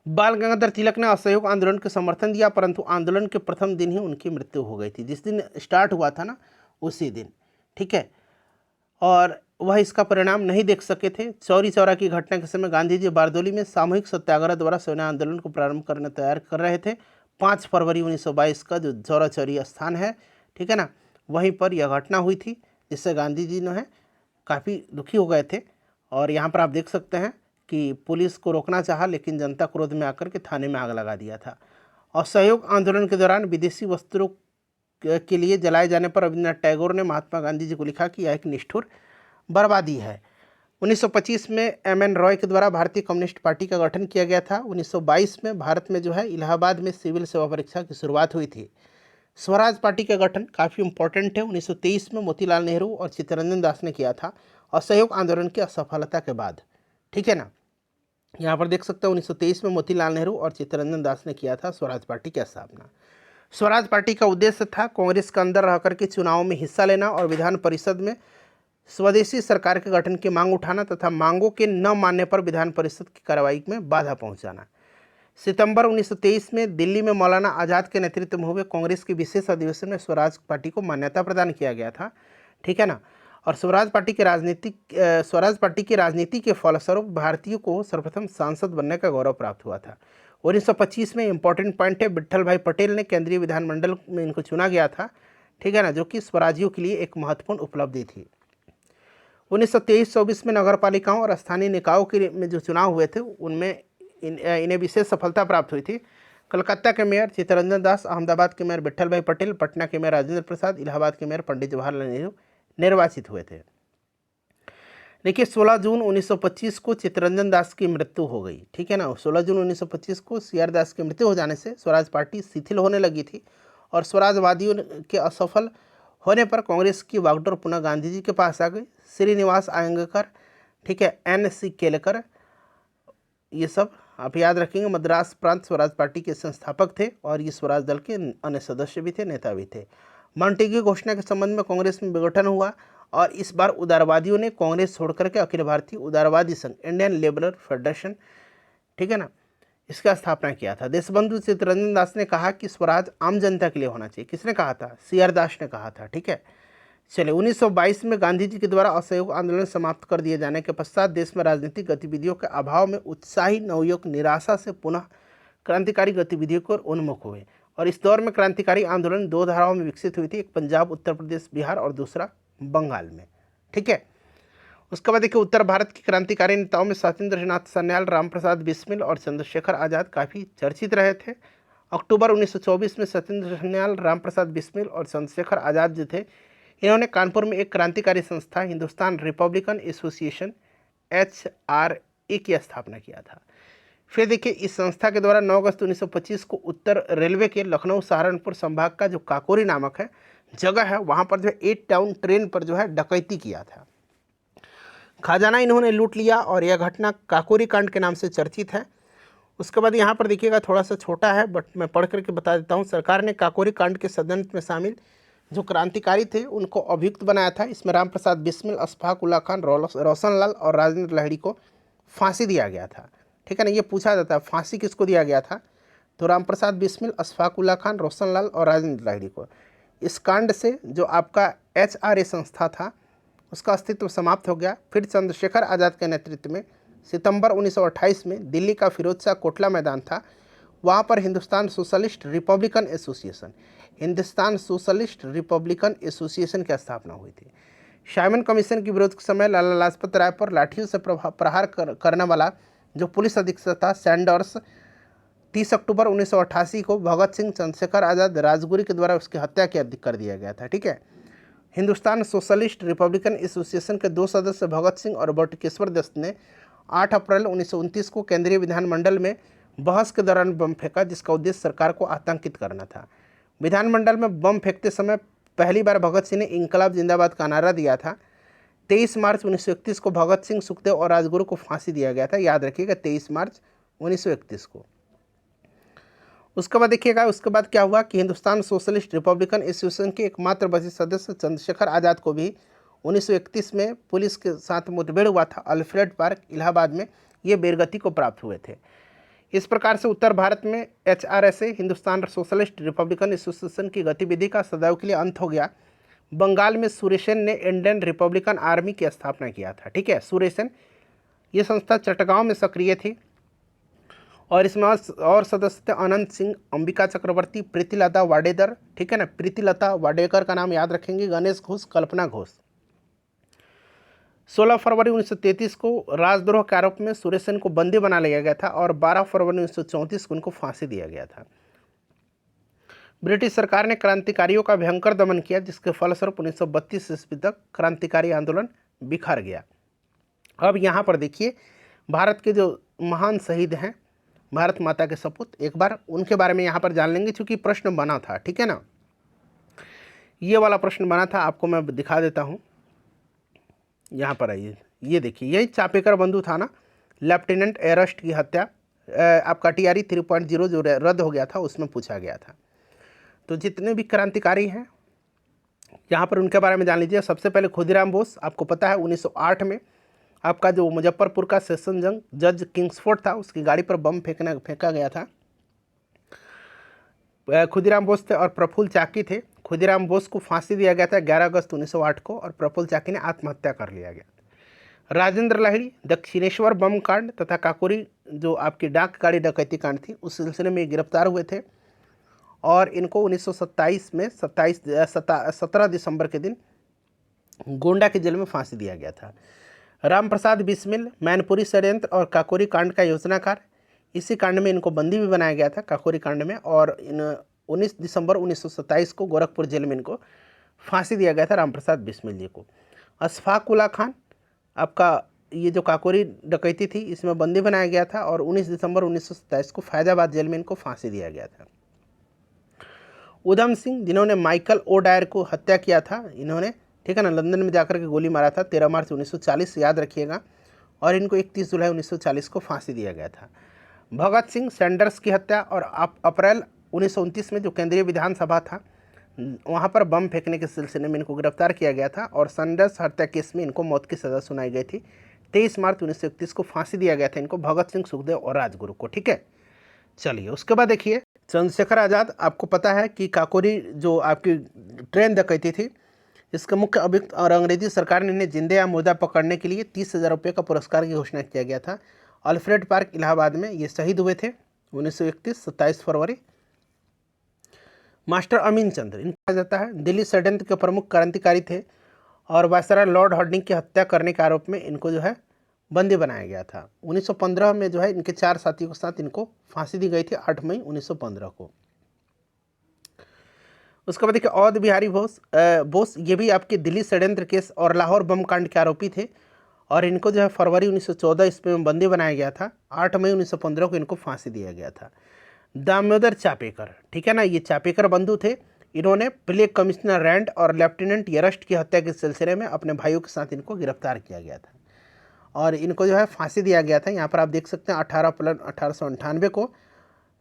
बाल गंगाधर तिलक ने असहयोग आंदोलन के समर्थन दिया, परंतु आंदोलन के प्रथम दिन ही उनकी मृत्यु हो गई थी। जिस दिन स्टार्ट हुआ था ना उसी दिन, ठीक है, और वह इसका परिणाम नहीं देख सके थे। चौरी चौरा की घटना के समय गांधी जी बारदोली में सामूहिक सत्याग्रह द्वारा सेना आंदोलन को प्रारंभ करने तैयार कर रहे थे। 5 फरवरी 1922 का जो चौरा चौरी स्थान है, ठीक है ना, वहीं पर यह घटना हुई थी, जिससे गांधी जी जो है काफ़ी दुखी हो गए थे। और यहाँ पर आप देख सकते हैं कि पुलिस को रोकना चाहा, लेकिन जनता क्रोध में आकर के थाने में आग लगा दिया था। असहयोग आंदोलन के दौरान विदेशी वस्त्रों के लिए जलाए जाने पर रविन्द्रनाथ टैगोर ने महात्मा गांधी जी को लिखा कि यह एक निष्ठुर बर्बादी है। 1925 में एम.एन. रॉय के द्वारा भारतीय कम्युनिस्ट पार्टी का गठन किया गया था। 1922 में भारत में जो है इलाहाबाद में सिविल सेवा परीक्षा की शुरुआत हुई थी। स्वराज पार्टी का गठन काफ़ी इंपॉर्टेंट है, 1923 में मोतीलाल नेहरू और चित्तरंजन दास ने किया था असहयोग आंदोलन की असफलता के बाद, ठीक है ना। यहाँ पर देख सकते हैं 1923 में मोतीलाल नेहरू और चित्तरंजन दास ने किया था स्वराज पार्टी की स्थापना। स्वराज पार्टी का उद्देश्य था कांग्रेस के अंदर रहकर के चुनाव में हिस्सा लेना और विधान परिषद में स्वदेशी सरकार के गठन की मांग उठाना तथा मांगों के न मानने पर विधान परिषद की कार्रवाई में बाधा पहुंचाना। सितंबर 1923 में दिल्ली में मौलाना आज़ाद के नेतृत्व में हुए कांग्रेस के विशेष अधिवेशन में स्वराज पार्टी को मान्यता प्रदान किया गया था, ठीक है ना। और स्वराज पार्टी की राजनीति के फलस्वरूप भारतीयों को सर्वप्रथम सांसद बनने का गौरव प्राप्त हुआ था। 1925 में इंपॉर्टेंट पॉइंट है, विट्ठल भाई पटेल ने केंद्रीय विधानमंडल में इनको चुना गया था, ठीक है ना, जो कि स्वराजियों के लिए एक महत्वपूर्ण उपलब्धि थी। 1923-24 में नगर पालिकाओं और स्थानीय निकायों के में जो चुनाव हुए थे उनमें इन्हें विशेष सफलता प्राप्त हुई थी। कलकत्ता के मेयर चित्तरंजन दास, अहमदाबाद के मेयर विट्ठल भाई पटेल, पटना के मेयर राजेंद्र प्रसाद, इलाहाबाद के मेयर पंडित जवाहरलाल नेहरू निर्वाचित हुए थे। देखिए 16 जून 1925 को चित्तरंजन दास की मृत्यु हो गई, ठीक है ना। 16 जून 1925 को सी.आर. दास की मृत्यु हो जाने से स्वराज पार्टी शिथिल होने लगी थी और स्वराजवादियों के असफल होने पर कांग्रेस की वागडोर पुनः गांधी जी के पास आ गई। श्रीनिवास आयंगकर, ठीक है, N.C. केलकर, ये सब आप याद रखेंगे, मद्रास प्रांत स्वराज पार्टी के संस्थापक थे और ये स्वराज दल के अन्य सदस्य भी थे, नेता भी थे। मॉन्टेग्यू घोषणा के संबंध में कांग्रेस में विघटन हुआ और इस बार उदारवादियों ने कांग्रेस छोड़कर के अखिल भारतीय उदारवादी संघ इंडियन लिबरल फेडरेशन, ठीक है ना, इसका स्थापना किया था। देशबंधु चित्तरंजन दास ने कहा कि स्वराज आम जनता के लिए होना चाहिए। किसने कहा था? सी.आर. दास ने कहा था, ठीक है। चलिए 1922 में गांधी जी के द्वारा असहयोग आंदोलन समाप्त कर दिए जाने के पश्चात देश में राजनीतिक गतिविधियों के अभाव में उत्साही नवयुवक निराशा से पुनः क्रांतिकारी गतिविधियों को उन्मुख हुए और इस दौर में क्रांतिकारी आंदोलन 2 धाराओं में विकसित हुई थी, एक पंजाब, उत्तर प्रदेश, बिहार और दूसरा बंगाल में, ठीक है। उसके बाद देखिए उत्तर भारत की क्रांतिकारी नेताओं में सत्येंद्र नाथ सान्याल, राम प्रसाद बिस्मिल और चंद्रशेखर आज़ाद काफ़ी चर्चित रहे थे। अक्टूबर 1924 में सत्येंद्र सान्याल, राम प्रसाद बिस्मिल और चंद्रशेखर आज़ाद जो थे, इन्होंने कानपुर में एक क्रांतिकारी संस्था हिंदुस्तान रिपब्लिकन एसोसिएशन HRA की स्थापना किया था। फिर देखिए इस संस्था के द्वारा 9 अगस्त 1925 को उत्तर रेलवे के लखनऊ सहारनपुर संभाग का जो काकोरी नामक है जगह है, वहाँ पर जो है 8 टाउन ट्रेन पर जो है डकैती किया था। खजाना इन्होंने लूट लिया और यह घटना काकोरी कांड के नाम से चर्चित है। उसके बाद यहाँ पर देखिएगा थोड़ा सा छोटा है बट मैं पढ़ करके बता देता हूँ। सरकार ने काकोरी कांड के षड्यंत्र में शामिल जो क्रांतिकारी थे उनको अभियुक्त बनाया था। इसमें राम प्रसाद बिस्मिल, अशफाक उल्ला खान, रोशन लाल और राजेंद्र लाहिड़ी को फांसी दिया गया था, ठीक है ना। ये पूछा जाता है फांसी किसको दिया गया था, तो राम प्रसाद बिस्मिल, अशफाक उल्ला खान, रोशन लाल और राजेंद्र लाहिड़ी को। इस कांड से जो आपका HRA संस्था था उसका अस्तित्व समाप्त हो गया। फिर चंद्रशेखर आज़ाद के नेतृत्व में सितंबर 1928 में दिल्ली का फिरोज शाह कोटला मैदान था, वहाँ पर हिंदुस्तान सोशलिस्ट रिपब्लिकन एसोसिएशन की स्थापना हुई थी। साइमन कमीशन के विरोध के समय लाला लाजपत राय पर लाठियों से प्रहार करने वाला जो पुलिस अधीक्षक था सैंडर्स, 30 अक्टूबर 1988 को भगत सिंह, चंद्रशेखर आज़ाद, राजगुरु के द्वारा उसकी हत्या कर दिया गया था, ठीक है। हिंदुस्तान सोशलिस्ट रिपब्लिकन एसोसिएशन के 2 सदस्य भगत सिंह और बटुकेश्वर दत्त ने 8 अप्रैल 1929 को केंद्रीय विधानमंडल में बहस के दौरान बम फेंका, जिसका उद्देश्य सरकार को आतंकित करना था। विधानमंडल में बम फेंकते समय पहली बार भगत सिंह ने इंकलाब जिंदाबाद का नारा दिया था, 23 मार्च 1931 को भगत सिंह, सुखदेव और राजगुरु को फांसी दिया गया था, याद रखिएगा 23 मार्च 1931 को। उसके बाद देखिएगा, उसके बाद क्या हुआ कि हिंदुस्तान सोशलिस्ट रिपब्लिकन एसोसिएशन के एकमात्र बचे सदस्य चंद्रशेखर आज़ाद को भी 1931 में पुलिस के साथ मुठभेड़ हुआ था अल्फ्रेड पार्क इलाहाबाद में, ये वीरगति को प्राप्त हुए थे। इस प्रकार से उत्तर भारत में HRSA Hindustan socialist Republican association की गतिविधि का सदैव के लिए अंत हो गया। बंगाल में सुरेशन ने इंडियन रिपब्लिकन आर्मी की स्थापना किया था। ठीक है, सुरेशन ये संस्था चटगांव में सक्रिय थी और इसमें और सदस्य थे अनंत सिंह, अंबिका चक्रवर्ती, प्रीतिलता वाडेकर। ठीक है ना, प्रीतिलता वाडेकर का नाम याद रखेंगे, गणेश घोष, कल्पना घोष। 16 फरवरी 1933 को राजद्रोह के आरोप में सुरेशन को बंदी बना लिया गया था और 12 फरवरी 1934 को उनको फांसी दिया गया था। ब्रिटिश सरकार ने क्रांतिकारियों का भयंकर दमन किया, जिसके फलस्वरूप 1932 ईस्वी तक क्रांतिकारी आंदोलन बिखर गया। अब यहाँ पर देखिए, भारत के जो महान शहीद हैं, भारत माता के सपूत, एक बार उनके बारे में यहाँ पर जान लेंगे, क्योंकि प्रश्न बना था। ठीक है ना, ये वाला प्रश्न बना था, आपको मैं दिखा देता हूँ। यहाँ पर आइए, ये देखिए, यही चापेकर बंधु था ना, लेफ्टिनेंट एरस्ट की हत्या आपका TRE 3.0 जो रद्द हो गया था उसमें पूछा गया था। तो जितने भी क्रांतिकारी हैं यहाँ पर उनके बारे में जान लीजिए। सबसे पहले खुदीराम बोस, आपको पता है 1908 में आपका जो मुजफ्फरपुर का सेशन जंग जज किंग्सफोर्ड था, उसकी गाड़ी पर बम फेंका गया था। खुदीराम बोस थे और प्रफुल्ल चाकी थे। खुदीराम बोस को फांसी दिया गया था 11 अगस्त 1908 को और प्रफुल्ल चाकी ने आत्महत्या कर लिया गया। राजेंद्र लाहिड़ी दक्षिणेश्वर बम कांड तथा काकोरी जो आपकी डाक गाड़ी डकैती कांड थी, उस सिलसिले में गिरफ्तार हुए थे और इनको 1927 में 17 दिसंबर के दिन गोंडा के जेल में फांसी दिया गया था। राम प्रसाद बिस्मिल मैनपुरी षड्यंत्र और काकोरी कांड का योजनाकार, इसी कांड में इनको बंदी भी बनाया गया था, काकोरी कांड में, और 19 दिसंबर 1927 को गोरखपुर जेल में इनको फांसी दिया गया था राम प्रसाद बिस्मिल जी को। अशफाक उल्ला खान, आपका ये जो काकोरी डकैती थी इसमें बंदी बनाया गया था और 19 दिसंबर 1927 को फैजाबाद जेल में इनको फांसी दिया गया था। उधम सिंह, जिन्होंने माइकल ओ डायर को हत्या किया था, इन्होंने, ठीक है ना, लंदन में जाकर के गोली मारा था 13 मार्च 1940, याद रखिएगा, और इनको 31 जुलाई 1940 को फांसी दिया गया था। भगत सिंह सैंडर्स की हत्या और अप्रैल 1929 में जो केंद्रीय विधानसभा था वहाँ पर बम फेंकने के सिलसिले में इनको गिरफ्तार किया गया था और सैंडर्स हत्या केस में इनको मौत की सज़ा सुनाई गई थी। 23 मार्च 1931 को फांसी दिया गया था इनको, भगत सिंह, सुखदेव और राजगुरु को। ठीक है, चलिए उसके बाद देखिए, चंद्रशेखर आज़ाद, आपको पता है कि काकोरी जो आपकी ट्रेन डकैती थी, इसका मुख्य अभियुक्त और अंग्रेजी सरकार ने इन्हें जिंदे या मुर्दा पकड़ने के लिए 30,000 रुपये का पुरस्कार की घोषणा किया गया था। अल्फ्रेड पार्क इलाहाबाद में ये शहीद हुए थे 1931 27 फरवरी। मास्टर अमीन चंद्र, इनको कहा जाता है दिल्ली षड्यंत्र के प्रमुख क्रांतिकारी थे और वायसराय लॉर्ड हार्डिंग की हत्या करने के आरोप में इनको जो है बंदी बनाया गया था। 1915 में जो है इनके 4 साथियों के साथ इनको फांसी दी गई थी 8 मई 1915 को। उसके बाद देखिए अवध बिहारी बोस, ये भी आपके दिल्ली षड्यंत्र केस और लाहौर बम कांड के आरोपी थे और इनको जो है फरवरी 1914 ईस्वी में बंदी बनाया गया था। 8 मई 1915 को इनको फांसी दिया गया था। दामोदर चापेकर, ठीक है ना, ये चापेकर बंधु थे, इन्होंने प्लेग कमिश्नर रैंड और लेफ्टिनेंट एरस्ट की हत्या के सिलसिले में अपने भाइयों के साथ इनको गिरफ्तार किया गया था और इनको जो है फांसी दिया गया था। यहाँ पर आप देख सकते हैं 18 अप्रैल 1898 को।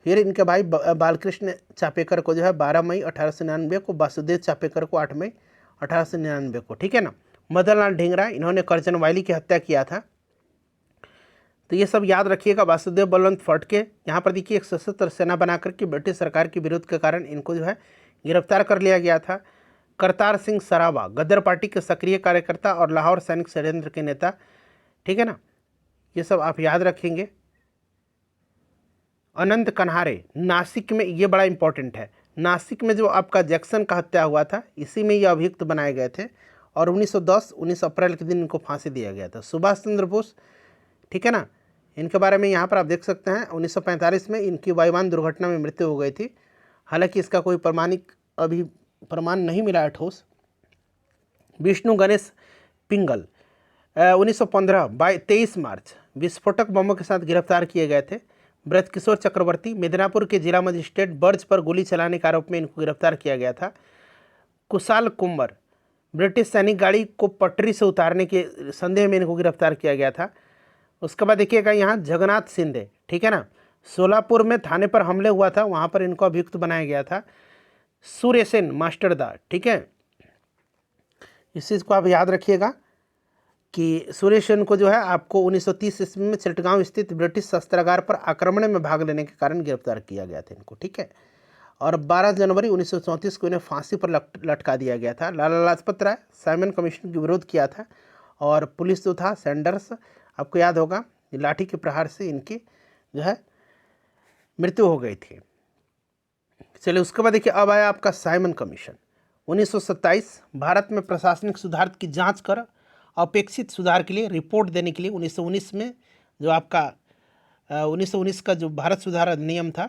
फिर इनके भाई बालकृष्ण चापेकर को जो है 12 मई 1899 को, वासुदेव चापेकर को 8 मई 1899 को। ठीक है ना, मदन लाल ढींगरा, इन्होंने करजन वायली की हत्या किया था। तो ये सब याद रखिएगा। वासुदेव बलवंत फड़के, यहाँ पर देखिए एक सशस्त्र सेना बनाकर के ब्रिटिश सरकार के विरोध के कारण इनको जो है गिरफ्तार कर लिया गया था। करतार सिंह सराबा, गदर पार्टी के सक्रिय कार्यकर्ता और लाहौर सैनिक षड्यंत्र के नेता। ठीक है ना, ये सब आप याद रखेंगे। अनंत कन्हारे, नासिक में, ये बड़ा इंपॉर्टेंट है, नासिक में जो आपका जैक्सन का हत्या हुआ था इसी में ये अभियुक्त बनाए गए थे और 19 अप्रैल के दिन इनको फांसी दिया गया था। सुभाष चंद्र बोस, ठीक है ना, इनके बारे में यहाँ पर आप देख सकते हैं 1945 में इनकी वायुयान दुर्घटना में मृत्यु हो गई थी। हालांकि इसका कोई अभी प्रमाण नहीं मिला है ठोस। विष्णु गणेश पिंगल 1915 23 मार्च विस्फोटक बमों के साथ गिरफ्तार किए गए थे। ब्रजकिशोर चक्रवर्ती, मिदनापुर के जिला मजिस्ट्रेट बर्ज पर गोली चलाने के आरोप में इनको गिरफ्तार किया गया था। कुशाल कुंवर, ब्रिटिश सैनिक गाड़ी को पटरी से उतारने के संदेह में इनको गिरफ्तार किया गया था। उसके बाद देखिएगा यहाँ जगन्नाथ सिंधे, ठीक है ना, सोलापुर में थाने पर हमले हुआ था, वहाँ पर इनको अभियुक्त बनाया गया था। सूर्यसेन मास्टरदा, ठीक है, इस चीज़ को आप याद रखिएगा कि सूर्यसेन को जो है आपको 1930 ईस्वी में चिटगांव स्थित ब्रिटिश शस्त्रागार पर आक्रमण में भाग लेने के कारण गिरफ्तार किया गया था इनको, ठीक है। और 12 जनवरी 1934 को इन्हें फांसी पर लटका दिया गया था। लाला लाजपत राय साइमन कमीशन के विरोध किया था और पुलिस जो था सैंडर्स, आपको याद होगा, लाठी के प्रहार से इनकी जो है मृत्यु हो गई थी। चलिए उसके बाद देखिए अब आया आपका साइमन कमीशन। 1927 भारत में प्रशासनिक सुधार की जांच कर अपेक्षित सुधार के लिए रिपोर्ट देने के लिए 1919 में जो आपका 1919 का जो भारत सुधार अधिनियम था,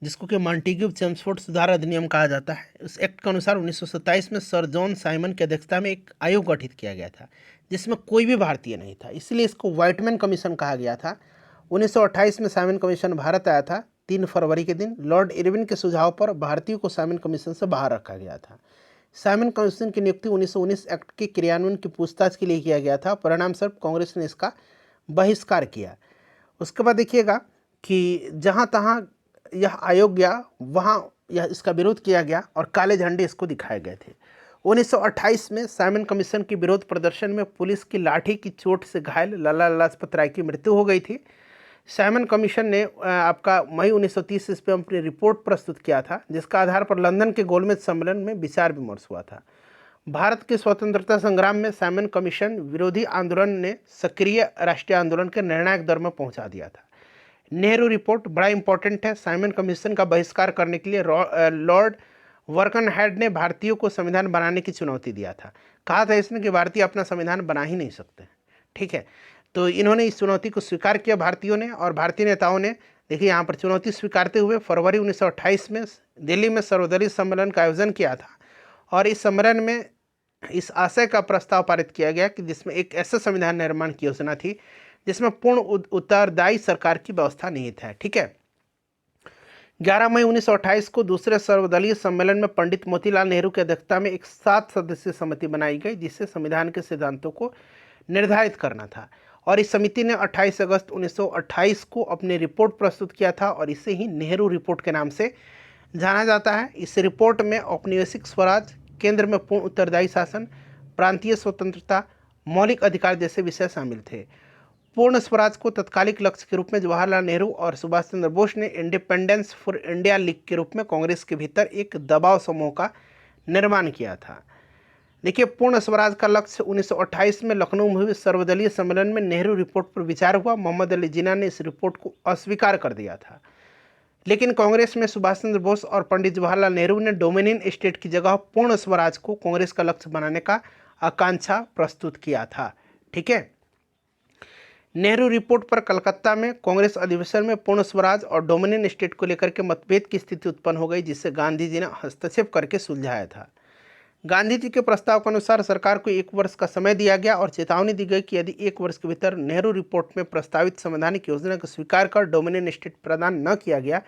जिसको कि मॉन्टेग्यू चेम्सफोर्ड सुधार अधिनियम कहा जाता है, उस एक्ट के अनुसार 1927 में सर जॉन साइमन की अध्यक्षता में एक आयोग गठित किया गया था जिसमें कोई भी भारतीय नहीं था, इसलिए इसको व्हाइटमैन कमीशन कहा गया था। 1928 में साइमन कमीशन भारत आया था। 3 फरवरी के दिन लॉर्ड इरविन के सुझाव पर भारतीयों को साइमन कमीशन से बाहर रखा गया था। साइमन कमीशन की नियुक्ति 1919 एक्ट के क्रियान्वयन की पूछताछ के लिए किया गया था। परिणामस्वरूप कांग्रेस ने इसका बहिष्कार किया। उसके बाद देखिएगा कि जहाँ तहाँ यह आयोग गया वहाँ यह इसका विरोध किया गया और काले झंडे इसको दिखाए गए थे। 1928 में साइमन कमीशन के विरोध प्रदर्शन में पुलिस की लाठी की चोट से घायल लाला लाजपत राय की मृत्यु हो गई थी। साइमन कमीशन ने आपका मई 1930 ईस्वी में अपनी रिपोर्ट प्रस्तुत किया था, जिसका आधार पर लंदन के गोलमेज सम्मेलन में विचार विमर्श हुआ था। भारत के स्वतंत्रता संग्राम में साइमन कमीशन विरोधी आंदोलन ने सक्रिय राष्ट्रीय आंदोलन के निर्णायक दौर में पहुंचा दिया था। नेहरू रिपोर्ट बड़ा इंपॉर्टेंट है। साइमन कमीशन का बहिष्कार करने के लिए लॉर्ड वर्कनहेड ने भारतीयों को संविधान बनाने की चुनौती दिया था। कहा था इसने कि भारतीय अपना संविधान बना ही नहीं सकते, ठीक है। तो इन्होंने इस चुनौती को स्वीकार किया भारतीयों ने, और भारतीय नेताओं ने देखिए यहाँ पर चुनौती स्वीकारते हुए फरवरी 1928 में दिल्ली में सर्वदलीय सम्मेलन का आयोजन किया था। और इस सम्मेलन में इस आशय का प्रस्ताव पारित किया गया कि जिसमें एक ऐसा संविधान निर्माण की योजना थी जिसमें पूर्ण उत्तरदायी सरकार की व्यवस्था निहित है, ठीक है। 11 मई 1928 को दूसरे सर्वदलीय सम्मेलन में पंडित मोतीलाल नेहरू की अध्यक्षता में एक 7 सदस्यीय समिति बनाई गई जिससे संविधान के सिद्धांतों को निर्धारित करना था। और इस समिति ने 28 अगस्त 1928 को अपनी रिपोर्ट प्रस्तुत किया था और इसे ही नेहरू रिपोर्ट के नाम से जाना जाता है। इस रिपोर्ट में औपनिवेशिक स्वराज, केंद्र में पूर्ण उत्तरदायी शासन, प्रांतीय स्वतंत्रता, मौलिक अधिकार जैसे विषय शामिल थे। पूर्ण स्वराज को तत्कालिक लक्ष्य के रूप में जवाहरलाल नेहरू और सुभाष चंद्र बोस ने इंडिपेंडेंस फॉर इंडिया लीग के रूप में कांग्रेस के भीतर एक दबाव समूह का निर्माण किया था। देखिए पूर्ण स्वराज का लक्ष्य 1928 में लखनऊ में हुए सर्वदलीय सम्मेलन में नेहरू रिपोर्ट पर विचार हुआ। मोहम्मद अली जिन्ना ने इस रिपोर्ट को अस्वीकार कर दिया था, लेकिन कांग्रेस में सुभाष चंद्र बोस और पंडित जवाहरलाल नेहरू ने डोमिनियन स्टेट की जगह पूर्ण स्वराज को कांग्रेस का लक्ष्य बनाने का आकांक्षा प्रस्तुत किया था, ठीक है। नेहरू रिपोर्ट पर कलकत्ता में कांग्रेस अधिवेशन में पूर्ण स्वराज और डोमिनियन स्टेट को लेकर के मतभेद की स्थिति उत्पन्न हो गई, जिससे गांधी जी ने हस्तक्षेप करके सुलझाया था। गांधी जी के प्रस्ताव के अनुसार सरकार को 1 वर्ष का समय दिया गया और चेतावनी दी गई कि यदि 1 वर्ष के भीतर नेहरू रिपोर्ट में प्रस्तावित संवैधानिक योजना को स्वीकार कर डोमिनियन स्टेट प्रदान न किया गया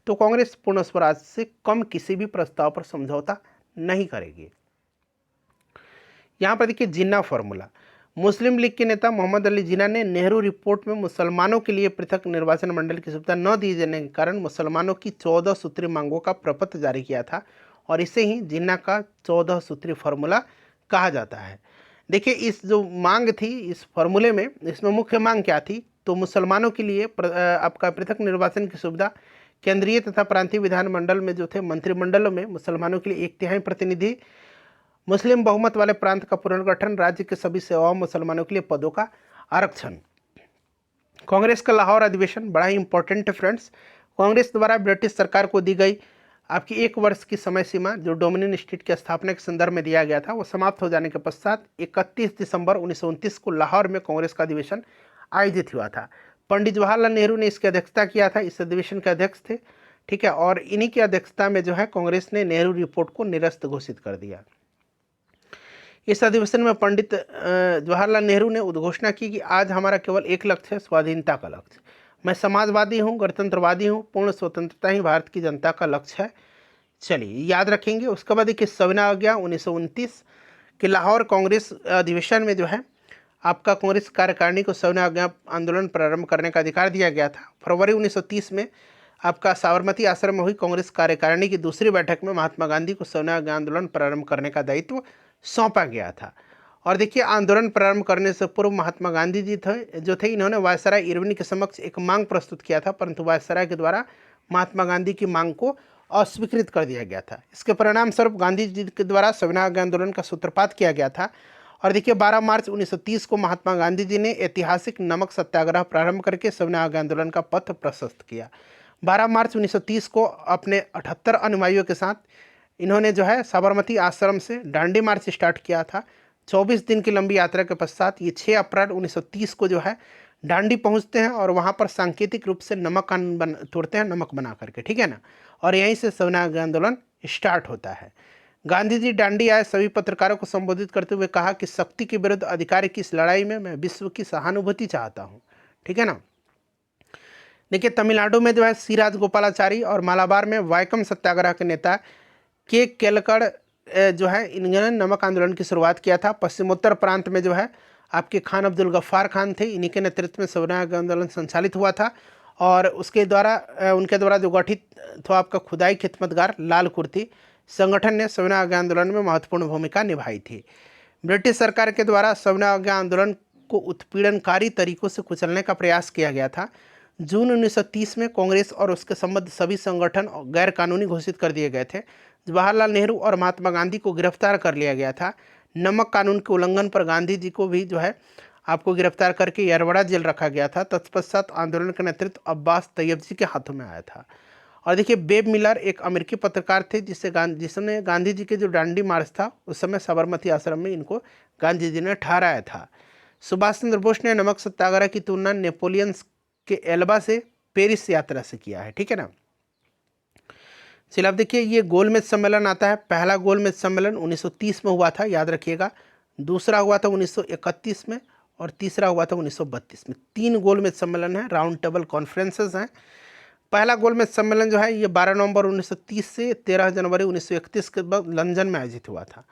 तो कांग्रेस पूर्ण स्वराज से कम किसी भी प्रस्ताव पर समझौता नहीं करेगी। यहाँ पर देखिए जिन्ना फॉर्मूला। मुस्लिम लीग के नेता मोहम्मद अली जिन्ना ने नेहरू रिपोर्ट में मुसलमानों के लिए पृथक निर्वाचन मंडल की सुविधा न दिए जाने के कारण मुसलमानों की 14 सूत्रीय मांगों का प्रपत्र जारी किया था और इसे ही जिन्ना का 14 सूत्री फार्मूला कहा जाता है। देखिए इस जो मांग थी इस फार्मूले में, इसमें मुख्य मांग क्या थी, तो मुसलमानों के लिए आपका पृथक निर्वाचन की सुविधा, केंद्रीय तथा प्रांतीय विधानमंडल में जो थे मंत्रिमंडलों में मुसलमानों के लिए 1/3 प्रतिनिधि, मुस्लिम बहुमत वाले प्रांत का पुनर्गठन, राज्य के सभी सेवाओं मुसलमानों के लिए पदों का आरक्षण। कांग्रेस का लाहौर अधिवेशन बड़ा ही इंपॉर्टेंट है फ्रेंड्स। कांग्रेस द्वारा ब्रिटिश सरकार को दी गई आपकी 1 वर्ष की समय सीमा जो डोमिनियन स्टेट की स्थापना के संदर्भ में दिया गया था वो समाप्त हो जाने के पश्चात 31 दिसंबर 1929 को लाहौर में कांग्रेस का अधिवेशन आयोजित हुआ था। पंडित जवाहरलाल नेहरू ने इसकी अध्यक्षता किया था, इस अधिवेशन के अध्यक्ष थे, ठीक है। और इन्हीं की अध्यक्षता में जो है कांग्रेस ने नेहरू रिपोर्ट को निरस्त घोषित कर दिया। इस अधिवेशन में पंडित जवाहरलाल नेहरू ने उद्घोषणा की कि आज हमारा केवल एक लक्ष्य है, स्वाधीनता का लक्ष्य। मैं समाजवादी हूँ, गणतंत्रवादी हूँ, पूर्ण स्वतंत्रता ही भारत की जनता का लक्ष्य है। चलिए याद रखेंगे। उसके बाद देखिए सविनय अवज्ञा 1929 के लाहौर कांग्रेस अधिवेशन में जो है आपका कांग्रेस कार्यकारिणी को सविनय अवज्ञा आंदोलन प्रारंभ करने का अधिकार दिया गया था। फरवरी 1930 में आपका साबरमती आश्रम में हुई कांग्रेस कार्यकारिणी की दूसरी बैठक में महात्मा गांधी को सविनय अवज्ञा आंदोलन प्रारंभ करने का दायित्व सौंपा गया था। और देखिए आंदोलन प्रारंभ करने से पूर्व महात्मा गांधी जी थे इन्होंने वायसराय इरविन के समक्ष एक मांग प्रस्तुत किया था, परंतु वायसराय के द्वारा महात्मा गांधी की मांग को अस्वीकृत कर दिया गया था। इसके परिणाम स्वरूप गांधी जी के द्वारा सविनय अवज्ञा आंदोलन का सूत्रपात किया गया था। और देखिए 12 मार्च 1930 को महात्मा गांधी जी ने ऐतिहासिक नमक सत्याग्रह प्रारंभ करके सविनय अवज्ञा आंदोलन का पथ प्रशस्त किया। 12 मार्च 1930 को अपने 78 अनुयायियों के साथ इन्होंने जो है साबरमती आश्रम से डांडी मार्च स्टार्ट किया था। 24 दिन की लंबी यात्रा के पश्चात ये 6 अप्रैल 1930 को जो है डांडी पहुंचते हैं और वहां पर सांकेतिक रूप से नमक कानून तोड़ते हैं, नमक बना करके, ठीक है ना। और यहीं से सविनय अवज्ञा आंदोलन स्टार्ट होता है। गांधी जी डांडी आए सभी पत्रकारों को संबोधित करते हुए कहा कि शक्ति के विरुद्ध अधिकार की इस लड़ाई में मैं विश्व की सहानुभूति चाहता हूँ, ठीक है ना। देखिए तमिलनाडु में जो है सी राजगोपालाचारी और मालाबार में वायकम सत्याग्रह के नेता के केलकड़ जो है इन्होंने नमक आंदोलन की शुरुआत किया था। पश्चिमोत्तर प्रांत में जो है आपके खान अब्दुल गफ्फार खान थे, इन्हीं के नेतृत्व में सविनय अवज्ञा आंदोलन संचालित हुआ था। और उसके द्वारा उनके द्वारा जो गठित था आपका खुदाई खिदमतगार लाल कुर्ती संगठन ने सविनय अवज्ञा आंदोलन में महत्वपूर्ण भूमिका निभाई थी। ब्रिटिश सरकार के द्वारा सविनय अवज्ञा आंदोलन को उत्पीड़नकारी तरीकों से कुचलने का प्रयास किया गया था। जून 1930 में कांग्रेस और उसके संबद्ध सभी संगठन गैर कानूनी घोषित कर दिए गए थे। जवाहरलाल नेहरू और महात्मा गांधी को गिरफ्तार कर लिया गया था। नमक कानून के उल्लंघन पर गांधी जी को भी जो है आपको गिरफ्तार करके यरवड़ा जेल रखा गया था। तत्पश्चात आंदोलन का नेतृत्व अब्बास तैयब जी के हाथों में आया था। और देखिए बेब मिलर एक अमेरिकी पत्रकार थे जिसने गांधी जी के जो डांडी मार्च था उस समय साबरमती आश्रम में इनको गांधी जी ने ठहराया था। सुभाष चंद्र बोस ने नमक सत्याग्रह की तुलना नेपोलियन के एल्बा से पेरिस यात्रा से किया है, ठीक है ना। चलिए अब देखिए ये गोलमेज सम्मेलन आता है। पहला गोलमेज सम्मेलन 1930 में हुआ था, याद रखिएगा। दूसरा हुआ था 1931 में और तीसरा हुआ था 1932 में। 3 गोलमेज सम्मेलन हैं, राउंड टेबल कॉन्फ्रेंसेस हैं। पहला गोलमेज सम्मेलन जो है ये 12 नवंबर 1930 से 13 जनवरी 1931 के बाद लंदन में आयोजित हुआ था।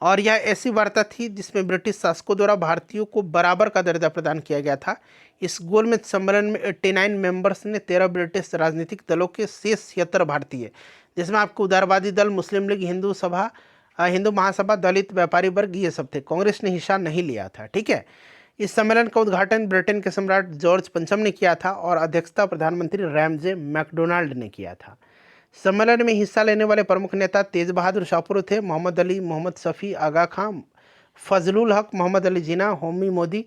और यह ऐसी वार्ता थी जिसमें ब्रिटिश शासकों द्वारा भारतीयों को बराबर का दर्जा प्रदान किया गया था। इस गोलमेज सम्मेलन में 89 मेंबर्स ने 13 ब्रिटिश राजनीतिक दलों के शेष 76 भारतीय, जिसमें आपको उदारवादी दल, मुस्लिम लीग, हिंदू महासभा, दलित, व्यापारी वर्ग, ये सब थे। कांग्रेस ने हिस्सा नहीं लिया था, ठीक है। इस सम्मेलन का उद्घाटन ब्रिटेन के सम्राट जॉर्ज पंचम ने किया था और अध्यक्षता प्रधानमंत्री रैमजे मैकडोनाल्ड ने किया था। सम्मेलन में हिस्सा लेने वाले प्रमुख नेता तेज बहादुर शाहपुर थे, मोहम्मद अली, मोहम्मद शफी, आगा खां, फजलुल हक, मोहम्मद अली जिना, होमी मोदी,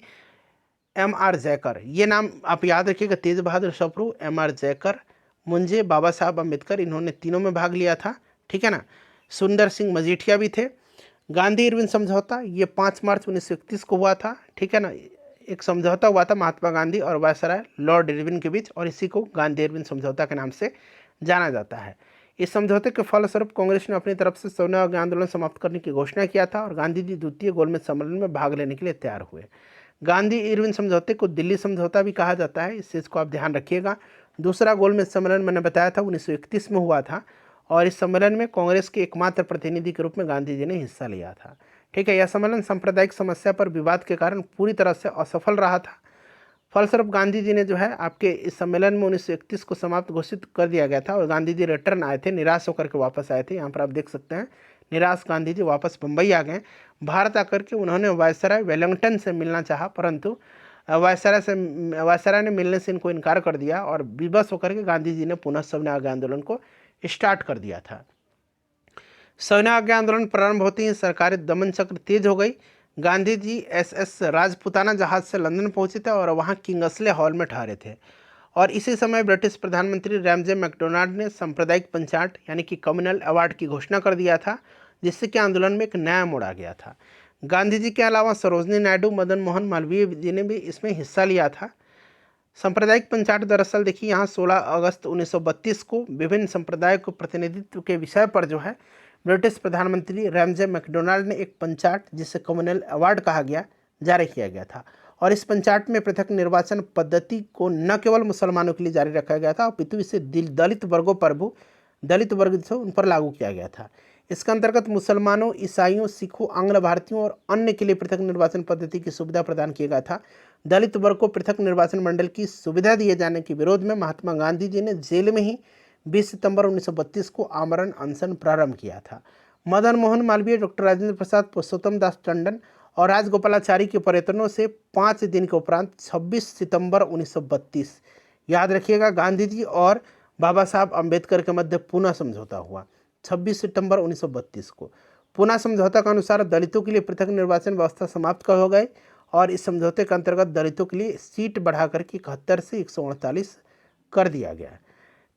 M.R. जयकर। ये नाम आप याद रखिएगा, तेज बहादुर शाहपुर, M.R. जयकर, मुंजे, बाबा साहब अम्बेडकर, इन्होंने तीनों में भाग लिया था, ठीक है ना। सुंदर सिंह मजीठिया भी थे। गांधी इरविन समझौता ये 5 मार्च 1931 को हुआ था, ठीक है ना। एक समझौता हुआ था महात्मा गांधी और वायसराय लॉर्ड इरविन के बीच और इसी को गांधी इरविन समझौता के नाम से जाना जाता है। इस समझौते के फलस्वरूप कांग्रेस ने अपनी तरफ से सविनय अवज्ञा आंदोलन समाप्त करने की घोषणा किया था और गांधी जी द्वितीय गोलमेज सम्मेलन में भाग लेने के लिए तैयार हुए। गांधी इरविन समझौते को दिल्ली समझौता भी कहा जाता है, इस चीज़ को आप ध्यान रखिएगा। दूसरा गोलमेज सम्मेलन मैंने बताया था 1931 में हुआ था और इस सम्मेलन में कांग्रेस के एकमात्र प्रतिनिधि के रूप में गांधी जी ने हिस्सा लिया था, ठीक है। यह सम्मेलन सांप्रदायिक समस्या पर विवाद के कारण पूरी तरह से असफल रहा था। फलस्वरूप गांधी जी ने जो है आपके इस सम्मेलन में 1931 को समाप्त घोषित कर दिया गया था और गांधी जी रिटर्न आए थे, निराश होकर के वापस आए थे। यहाँ पर आप देख सकते हैं निराश गांधी जी वापस बम्बई आ गए। भारत आकर के उन्होंने वायसराय वेलिंगटन से मिलना चाहा, परंतु वायसराय ने मिलने से इनको इनकार कर दिया और विवश होकर के गांधी जी ने पुनः सविनय अवज्ञा आंदोलन को स्टार्ट कर दिया था। सविनय अवज्ञा आंदोलन प्रारंभ होते ही सरकारी दमन चक्र तेज हो गई। गांधी जी SS राजपुताना जहाज से लंदन पहुंचे थे और वहां किंगस्ले हॉल में ठहरे थे और इसी समय ब्रिटिश प्रधानमंत्री रैमजे मैकडोनाल्ड ने सांप्रदायिक पंचायत यानी कि कम्युनल अवार्ड की घोषणा कर दिया था, जिससे कि आंदोलन में एक नया मोड़ आ गया था। गांधी जी के अलावा सरोजनी नायडू, मदन मोहन मालवीय जी ने भी इसमें हिस्सा लिया था। सांप्रदायिक पंचायत दरअसल देखिए यहाँ 16 अगस्त 1932 को विभिन्न संप्रदायों को प्रतिनिधित्व के विषय पर जो है ब्रिटिश प्रधानमंत्री रैमजे मैकडोनाल्ड ने एक पंचायत, जिसे कम्युनल अवार्ड कहा गया, जारी किया गया था और इस पंचायत में पृथक निर्वाचन पद्धति को न केवल मुसलमानों के लिए जारी रखा गया था अपितु इसे दलित वर्गों पर भी दलित वर्ग थे उन पर लागू किया गया था। इसके अंतर्गत मुसलमानों, ईसाइयों, सिखों, आंग्ल भारतीयों और अन्य के लिए पृथक निर्वाचन पद्धति की सुविधा प्रदान किया गया था। दलित वर्ग को पृथक निर्वाचन मंडल की सुविधा दिए जाने के विरोध में महात्मा गांधी जी ने जेल में ही 20 सितंबर 1932 को आमरण अनशन प्रारंभ किया था। मदन मोहन मालवीय, डॉक्टर राजेंद्र प्रसाद, पुरुषोत्तम दास टंडन और राजगोपालाचारी के प्रयत्नों से 5 दिन के उपरांत 26 सितंबर 1932, याद रखिएगा, गांधी जी और बाबा साहब अम्बेडकर के मध्य पुनः समझौता हुआ 26 सितंबर 1932 को। पुनः समझौता के अनुसार दलितों के लिए पृथक निर्वाचन व्यवस्था समाप्त हो गई और इस समझौते के अंतर्गत दलितों के लिए सीट बढ़ाकर के 71 से 148 कर दिया गया।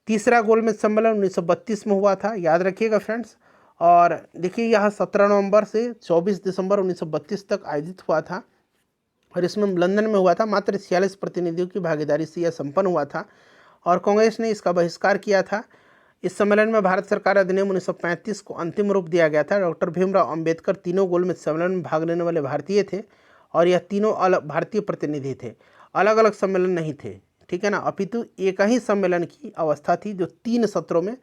तीसरा गोलमेज सम्मेलन 1932 में हुआ था, याद रखिएगा फ्रेंड्स। और देखिए यह 17 नवंबर से 24 दिसंबर 1932 तक आयोजित हुआ था और इसमें लंदन में हुआ था। मात्र 46 प्रतिनिधियों की भागीदारी से यह संपन्न हुआ था और कांग्रेस ने इसका बहिष्कार किया था। इस सम्मेलन में भारत सरकार अधिनियम 1935 को अंतिम रूप दिया गया था। डॉक्टर भीमराव अंबेडकर तीनों गोलमेज सम्मेलन में भाग लेने वाले भारतीय थे और यह तीनों अलग भारतीय प्रतिनिधि थे, अलग अलग सम्मेलन नहीं थे, ठीक है ना, अपितु एक ही सम्मेलन की अवस्था थी जो 3 सत्रों में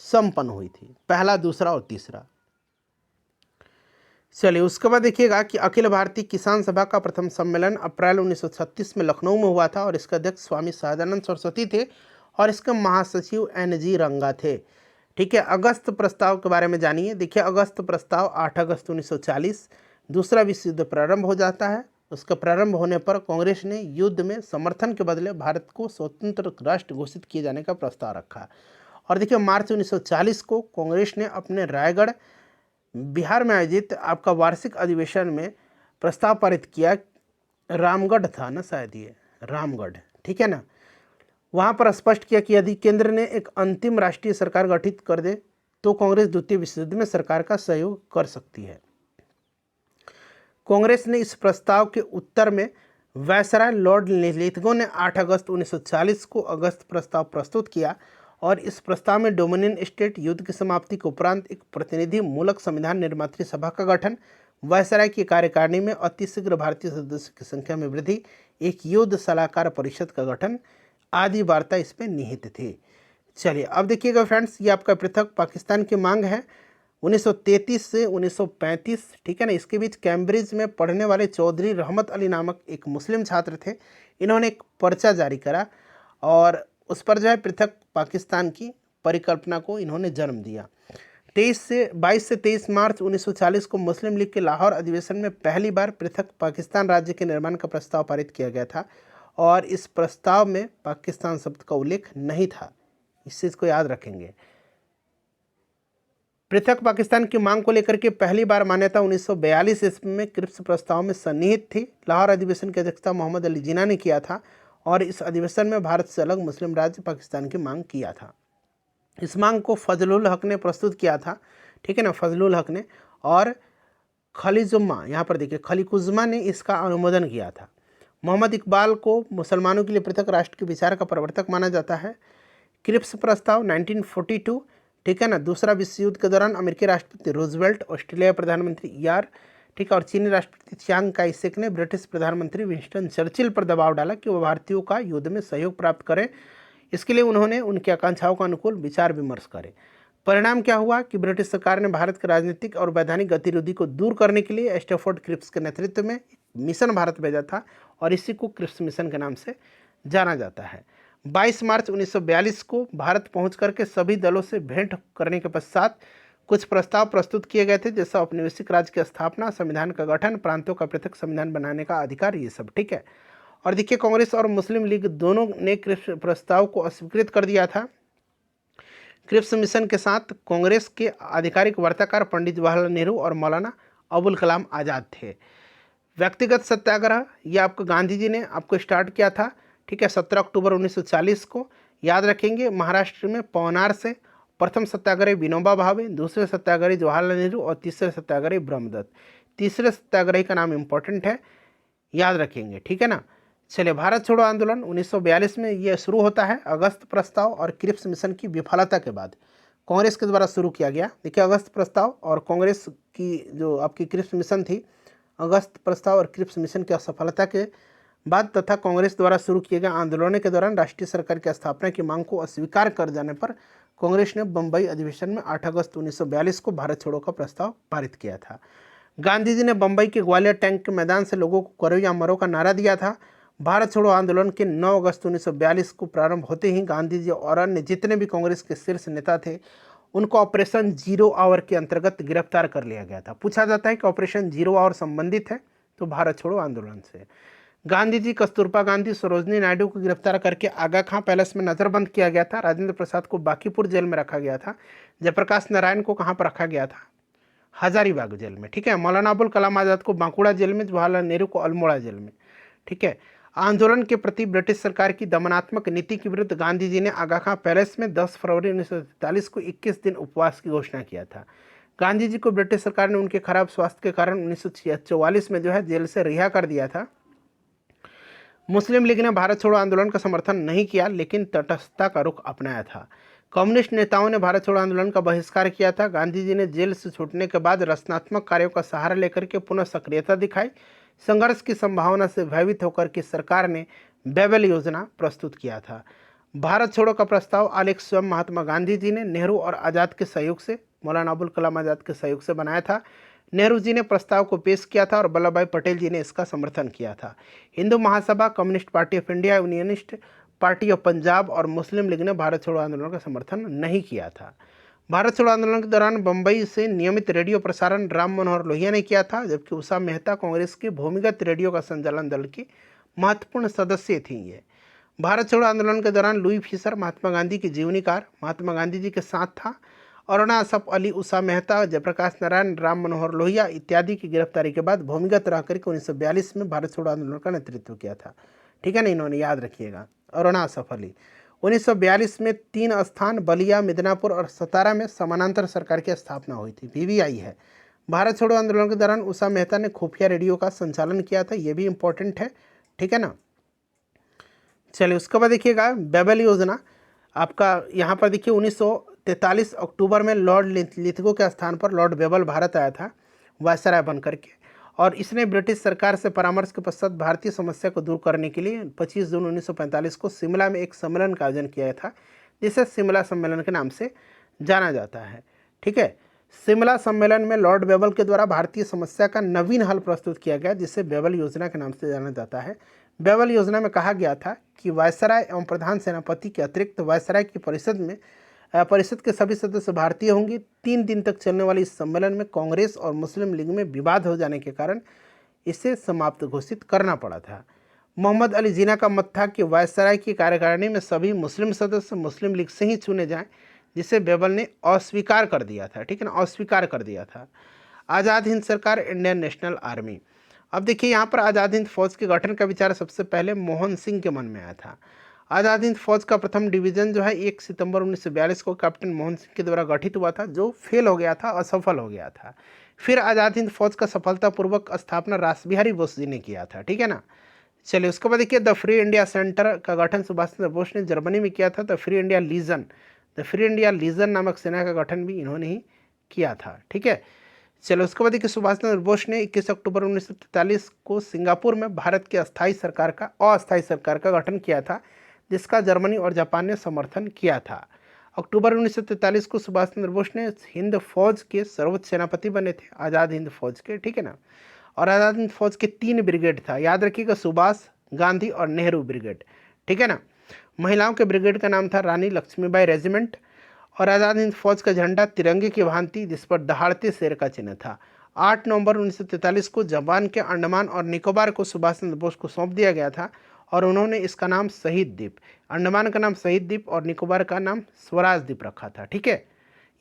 संपन्न हुई थी, पहला, दूसरा और तीसरा। चलिए उसके बाद देखिएगा कि अखिल भारतीय किसान सभा का प्रथम सम्मेलन अप्रैल 1936 में लखनऊ में हुआ था और इसके अध्यक्ष स्वामी सहजानंद सरस्वती थे और इसके महासचिव NG रंगा थे। ठीक है, अगस्त प्रस्ताव के बारे में जानिए। देखिए अगस्त प्रस्ताव 8 अगस्त 1940 दूसरा विश्व युद्ध प्रारंभ हो जाता है। उसके प्रारंभ होने पर कांग्रेस ने युद्ध में समर्थन के बदले भारत को स्वतंत्र राष्ट्र घोषित किए जाने का प्रस्ताव रखा। और देखिए मार्च 1940 को कांग्रेस ने अपने रायगढ़ बिहार में आयोजित आपका वार्षिक अधिवेशन में प्रस्ताव पारित किया। रामगढ़ था ना शायद, ये रामगढ़, ठीक है ना। वहाँ पर स्पष्ट किया कि यदि केंद्र ने एक अंतिम राष्ट्रीय सरकार गठित कर दे तो कांग्रेस द्वितीय विश्व युद्ध में सरकार का सहयोग कर सकती है। कांग्रेस ने इस प्रस्ताव के उत्तर में वायसराय लॉर्ड लिथगो ने 8 अगस्त 1940 को अगस्त प्रस्ताव प्रस्तुत किया और इस प्रस्ताव में डोमिनियन स्टेट, युद्ध की समाप्ति के उपरांत एक प्रतिनिधि मूलक संविधान निर्मात्री सभा का गठन, वायसराय की कार्यकारिणी में अतिशीघ्र भारतीय सदस्यों की संख्या में वृद्धि, एक युद्ध सलाहकार परिषद का गठन आदि वार्ता इसमें निहित थी। चलिए अब देखिएगा फ्रेंड्स, ये आपका पृथक पाकिस्तान की मांग है 1933 से 1935, ठीक है ना। इसके बीच कैम्ब्रिज में पढ़ने वाले चौधरी रहमत अली नामक एक मुस्लिम छात्र थे। इन्होंने एक पर्चा जारी करा और उस पर जो है पृथक पाकिस्तान की परिकल्पना को इन्होंने जन्म दिया। 22 से 23 मार्च 1940 को मुस्लिम लीग के लाहौर अधिवेशन में पहली बार पृथक पाकिस्तान राज्य के निर्माण का प्रस्ताव पारित किया गया था और इस प्रस्ताव में पाकिस्तान शब्द का उल्लेख नहीं था। इस चीज़ को याद रखेंगे। पृथक पाकिस्तान की मांग को लेकर के पहली बार मान्यता 1942 ईस्वी में क्रिप्स प्रस्ताव में सन्निहित थी। लाहौर अधिवेशन की अध्यक्षता मोहम्मद अली जिन्ना ने किया था और इस अधिवेशन में भारत से अलग मुस्लिम राज्य पाकिस्तान की मांग किया था। इस मांग को फजलुल हक ने प्रस्तुत किया था, ठीक है ना, फजलुल हक ने, और खलीजुम्मा, यहाँ पर देखिए खलीकुज्मा ने इसका अनुमोदन किया था। मोहम्मद इकबाल को मुसलमानों के लिए पृथक राष्ट्र के विचार का प्रवर्तक माना जाता है। क्रिप्स प्रस्ताव 1942, ठीक है ना, दूसरा विश्व युद्ध के दौरान अमेरिकी राष्ट्रपति रूजवेल्ट, ऑस्ट्रेलिया प्रधानमंत्री ER, ठीक है, और चीनी राष्ट्रपति चियांग काई शेक ने ब्रिटिश प्रधानमंत्री विंस्टन चर्चिल पर दबाव डाला कि वह भारतीयों का युद्ध में सहयोग प्राप्त करें। इसके लिए उन्होंने उनकी आकांक्षाओं का अनुकूल विचार विमर्श करे। परिणाम क्या हुआ कि ब्रिटिश सरकार ने भारत के राजनीतिक और वैधानिक गतिविधि को दूर करने के लिए स्टैफोर्ड क्रिप्स के नेतृत्व में मिशन भारत भेजा था और इसी को क्रिप्स मिशन के नाम से जाना जाता है। 22 मार्च 1942 को भारत पहुंच करके सभी दलों से भेंट करने के पश्चात कुछ प्रस्ताव प्रस्तुत किए गए थे, जैसा औपनिवेशिक राज्य की स्थापना, संविधान का गठन, प्रांतों का पृथक संविधान बनाने का अधिकार, ये सब, ठीक है। और देखिए कांग्रेस और मुस्लिम लीग दोनों ने क्रिप्स प्रस्ताव को अस्वीकृत कर दिया था। क्रिप्स मिशन के साथ कांग्रेस के आधिकारिक वार्ताकार पंडित जवाहरलाल नेहरू और मौलाना अबुल कलाम आज़ाद थे। व्यक्तिगत सत्याग्रह ये आपको गांधी जी ने आपको स्टार्ट किया था, ठीक है, 17 अक्टूबर 1940 को, याद रखेंगे। महाराष्ट्र में पवनार से प्रथम सत्याग्रही विनोबा भावे, दूसरे सत्याग्रही जवाहरलाल नेहरू और तीसरे सत्याग्रही ब्रह्मदत्त। तीसरे सत्याग्रही का नाम इंपॉर्टेंट है, याद रखेंगे, ठीक है ना। चलिए भारत छोड़ो आंदोलन 1942 में ये शुरू होता है। अगस्त प्रस्ताव और क्रिप्स मिशन की विफलता के बाद कांग्रेस के द्वारा शुरू किया गया। देखिए अगस्त प्रस्ताव और कांग्रेस की जो आपकी क्रिप्स मिशन थी, अगस्त प्रस्ताव और क्रिप्स मिशन की असफलता के बाद तथा कांग्रेस द्वारा शुरू किए गए आंदोलनों के दौरान राष्ट्रीय सरकार की स्थापना की मांग को अस्वीकार कर जाने पर कांग्रेस ने बंबई अधिवेशन में 8 अगस्त 1942 को भारत छोड़ो का प्रस्ताव पारित किया था। गांधी जी ने बंबई के ग्वालियर टैंक के मैदान से लोगों को करो या मरो का नारा दिया था। भारत छोड़ो आंदोलन के 9 अगस्त 1942 को प्रारंभ होते ही गांधी जी और अन्य जितने भी कांग्रेस के शीर्ष नेता थे उनको ऑपरेशन जीरो आवर के अंतर्गत गिरफ्तार कर लिया गया था। पूछा जाता है कि ऑपरेशन जीरो आवर संबंधित है तो भारत छोड़ो आंदोलन से। गांधी जी, कस्तूरबा गांधी, सरोजनी नायडू को गिरफ्तार करके आगा खां पैलेस में नजरबंद किया गया था। राजेंद्र प्रसाद को बांकीपुर जेल में रखा गया था। जयप्रकाश नारायण को कहाँ पर रखा गया था? हजारीबाग जेल में। ठीक है। मौलाना अबुल कलाम आजाद को बांकुड़ा जेल में, जवाहरलाल नेहरू को अल्मोड़ा जेल में। ठीक है। आंदोलन के प्रति ब्रिटिश सरकार की दमनात्मक नीति के विरुद्ध गांधी जी ने आगा खां पैलेस में 10 फरवरी 1943 को 21 दिन उपवास की घोषणा किया था। गांधी जी को ब्रिटिश सरकार ने उनके खराब स्वास्थ्य के कारण 1944 में जो है जेल से रिहा कर दिया था। मुस्लिम लीग ने भारत छोड़ो आंदोलन का समर्थन नहीं किया लेकिन तटस्थता का रुख अपनाया था। कम्युनिस्ट नेताओं ने भारत छोड़ो आंदोलन का बहिष्कार किया था। गांधी जी ने जेल से छूटने के बाद रचनात्मक कार्यों का सहारा लेकर के पुनः सक्रियता दिखाई। संघर्ष की संभावना से भयभीत होकर के सरकार ने बेबल योजना प्रस्तुत किया था। भारत छोड़ो का प्रस्ताव आलेख स्वयं महात्मा गांधी जी ने नेहरू और आज़ाद के सहयोग से, मौलाना अबुल कलाम आज़ाद के सहयोग से बनाया था। नेहरू जी ने प्रस्ताव को पेश किया था और वल्लभ भाई पटेल जी ने इसका समर्थन किया था। Hindu Mahasabha, Communist Party of India, Unionist Party of Punjab और मुस्लिम लीग ने भारत छोड़ो आंदोलन का समर्थन नहीं किया था। भारत छोड़ो आंदोलन के दौरान बंबई से नियमित रेडियो प्रसारण राम मनोहर लोहिया ने किया था, जबकि उषा मेहता कांग्रेस के भूमिगत रेडियो का संचालन दल की महत्वपूर्ण सदस्य थी। ये भारत छोड़ो आंदोलन के दौरान लुई फिशर महात्मा गांधी की जीवनीकार महात्मा गांधी जी के साथ था। अरुणा असफ अली, उषा मेहता, जयप्रकाश नारायण, राम मनोहर लोहिया इत्यादि की गिरफ्तारी के बाद भूमिगत रह करके 1942 में भारत छोड़ो आंदोलन का नेतृत्व किया था। ठीक है ना, इन्होंने याद रखिएगा। अरुणा असफ अली 1942 में 3 स्थान बलिया, मिदनापुर और सतारा में समानांतर सरकार की स्थापना हुई थी। वीवीआई है। भारत छोड़ो आंदोलन के दौरान उषा मेहता ने खुफिया रेडियो का संचालन किया था, ये भी इंपॉर्टेंट है। ठीक है ना। चलिए उसके बाद देखिएगा बेबल योजना। आपका यहाँ पर देखिए 1943 अक्टूबर में लॉर्ड लिथगो के स्थान पर लॉर्ड बेबल भारत आया था वायसराय बन करके, और इसने ब्रिटिश सरकार से परामर्श के पश्चात भारतीय समस्या को दूर करने के लिए 25 जून 1945 को शिमला में एक सम्मेलन का आयोजन किया था, जिसे शिमला सम्मेलन के नाम से जाना जाता है। ठीक है। शिमला सम्मेलन में लॉर्ड बेबल के द्वारा भारतीय समस्या का नवीन हल प्रस्तुत किया गया, जिसे बेबल योजना के नाम से जाना जाता है। बेबल योजना में कहा गया था कि वायसराय एवं प्रधान सेनापति के अतिरिक्त वायसराय की परिषद के सभी सदस्य भारतीय होंगे। 3 दिन तक चलने वाले इस सम्मेलन में कांग्रेस और मुस्लिम लीग में विवाद हो जाने के कारण इसे समाप्त घोषित करना पड़ा था। मोहम्मद अली जिन्ना का मत था कि वायसराय की कार्यकारिणी में सभी मुस्लिम सदस्य मुस्लिम लीग से ही चुने जाएं, जिसे बेबल ने अस्वीकार कर दिया था। ठीक है ना, अस्वीकार कर दिया था। आज़ाद हिंद सरकार, इंडियन नेशनल आर्मी। अब देखिए यहाँ पर आज़ाद हिंद फौज के गठन का विचार सबसे पहले मोहन सिंह के मन में आया था। आज़ाद हिंद फौज का प्रथम डिवीज़न जो है 1 सितंबर 1942 को कैप्टन मोहन सिंह के द्वारा गठित हुआ था, जो फेल हो गया था, असफल हो गया था। फिर आज़ाद हिंद फौज का सफलतापूर्वक स्थापना रासबिहारी बोस जी ने किया था। ठीक है ना। चलिए उसके बाद देखिए द फ्री इंडिया सेंटर का गठन सुभाष चंद्र बोस ने जर्मनी में किया था। द फ्री इंडिया लीजन नामक सेना का गठन भी इन्होंने ही किया था। ठीक है। चलो उसके बाद देखिए सुभाष चंद्र बोस ने 21 अक्टूबर 1943 को सिंगापुर में भारत की अस्थायी सरकार का गठन किया था, जिसका जर्मनी और जापान ने समर्थन किया था। अक्टूबर 1943 को सुभाष चंद्र बोस ने हिंद फौज के सर्वोच्च सेनापति बने थे, आज़ाद हिंद फौज के। ठीक है ना। और आज़ाद हिंद फौज के 3 ब्रिगेड था, याद रखिएगा, सुभाष, गांधी और नेहरू ब्रिगेड। ठीक है ना। महिलाओं के ब्रिगेड का नाम था रानी लक्ष्मीबाई रेजिमेंट। और आज़ाद हिंद फौज का झंडा तिरंगे की भांति, जिस पर दहाड़ते शेर का चिन्ह था। 8 नवंबर 1943 को जापान के अंडमान और निकोबार को सुभाष चंद्र बोस को सौंप दिया गया था, और उन्होंने इसका नाम शहीद द्वीप, अंडमान का नाम शहीद द्वीप और निकोबार का नाम स्वराज द्वीप रखा था। ठीक है।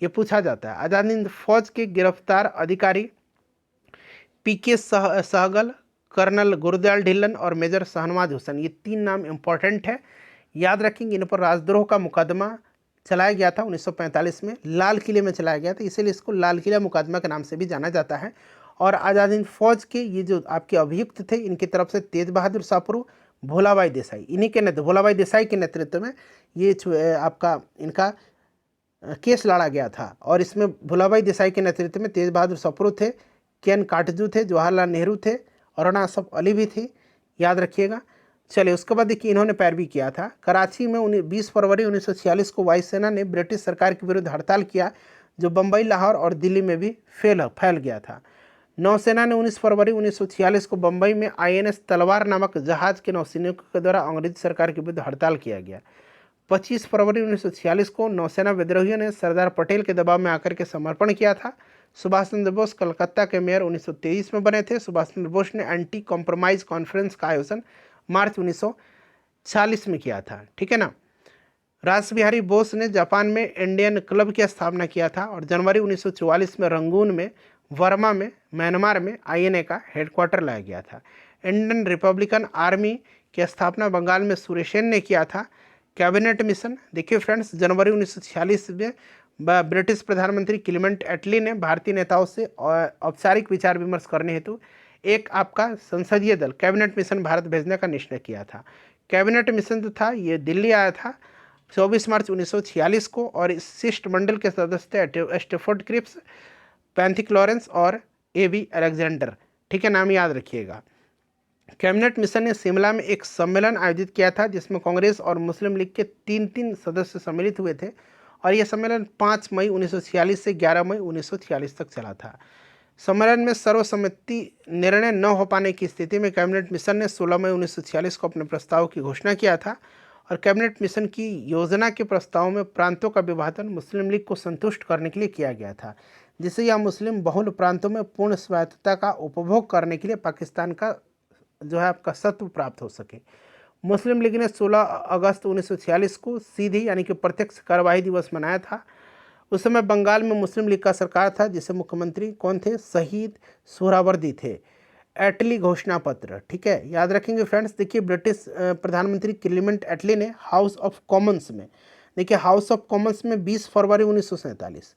ये पूछा जाता है। आज़ाद हिंद फौज के गिरफ्तार अधिकारी पीके सहगल, कर्नल गुरदयाल ढिल्लन और मेजर शाहनवाज हुसैन, ये 3 नाम इंपॉर्टेंट है, याद रखेंगे। इन पर राजद्रोह का मुकदमा चलाया गया था 1945 में, लाल किले में चलाया गया था, इसीलिए इसको लाल किला मुकदमा के नाम से भी जाना जाता है। और आज़ाद हिंद फौज के ये जो आपके अभियुक्त थे, इनकी तरफ से तेज बहादुर सापरू, भोलाबाई देसाई, भोलाबाई देसाई के नेतृत्व में ये आपका इनका केस लड़ा गया था। और इसमें भोलाबाई देसाई के नेतृत्व में तेज बहादुर सापरू थे, केन काटजू थे, जवाहरलाल नेहरू थे, अरुणा असफ अली भी थी, याद रखिएगा। चलिए उसके बाद देखिए इन्होंने पैरवी किया था। कराची में 20 फरवरी 1946 को वायुसेना ने ब्रिटिश सरकार के विरुद्ध हड़ताल किया, जो बम्बई, लाहौर और दिल्ली में भी फैल गया था। नौसेना ने 19 फरवरी 1946 को बम्बई में INS तलवार नामक जहाज के नौसैनिकों के द्वारा अंग्रेज सरकार के विरुद्ध हड़ताल किया गया। 25 फरवरी 1946 को नौसेना विद्रोहियों ने सरदार पटेल के दबाव में आकर के समर्पण किया था। सुभाष चंद्र बोस कलकत्ता के मेयर 1923 में बने थे। सुभाष चंद्र बोस ने एंटी कॉम्प्रोमाइज कॉन्फ्रेंस का आयोजन मार्च 1946 में किया था। ठीक है ना। रास बिहारी बोस ने जापान में इंडियन क्लब की स्थापना किया था और जनवरी 1944 में रंगून में, वर्मा में, म्यांमार में INA का हेडक्वार्टर लाया गया था। इंडियन रिपब्लिकन आर्मी की स्थापना बंगाल में सुरेशन ने किया था। कैबिनेट मिशन देखिए फ्रेंड्स, जनवरी 1946 में ब्रिटिश प्रधानमंत्री क्लीमेंट एटली ने भारतीय नेताओं से औपचारिक विचार विमर्श करने हेतु एक आपका संसदीय दल कैबिनेट मिशन भारत भेजने का निश्चय किया था। कैबिनेट मिशन जो था ये दिल्ली आया था 24 मार्च 1946 को और इस शिष्टमंडल के सदस्य थे स्टेफोर्ड क्रिप्स, पैंथिक लॉरेंस और AB अलेक्जेंडर। ठीक है, नाम याद रखिएगा। कैबिनेट मिशन ने शिमला में एक सम्मेलन आयोजित किया था जिसमें कांग्रेस और मुस्लिम लीग के 3 सदस्य सम्मिलित हुए थे और यह सम्मेलन 5 मई 1946 से 11 मई 1946 तक चला था। सम्मेलन में सर्वसम्मति निर्णय न हो पाने की स्थिति में कैबिनेट मिशन ने 16 मई 1946 को अपने प्रस्ताव की घोषणा किया था और कैबिनेट मिशन की योजना के प्रस्ताव में प्रांतों का विभाजन मुस्लिम लीग को संतुष्ट करने के लिए किया गया था, जिससे यह मुस्लिम बहुल प्रांतों में पूर्ण स्वायत्तता का उपभोग करने के लिए पाकिस्तान का जो है आपका सत्व प्राप्त हो सके। मुस्लिम लीग ने 16 अगस्त 1946 को सीधी यानी कि प्रत्यक्ष कार्यवाही दिवस मनाया था। उस समय बंगाल में मुस्लिम लीग का सरकार था जिसे मुख्यमंत्री कौन थे? शहीद सोहरावर्दी थे। एटली घोषणा पत्र, ठीक है, याद रखेंगे फ्रेंड्स। देखिए ब्रिटिश प्रधानमंत्री क्लीमेंट एटली ने हाउस ऑफ कॉमन्स में, देखिए हाउस ऑफ कॉमन्स में 20 फरवरी 1947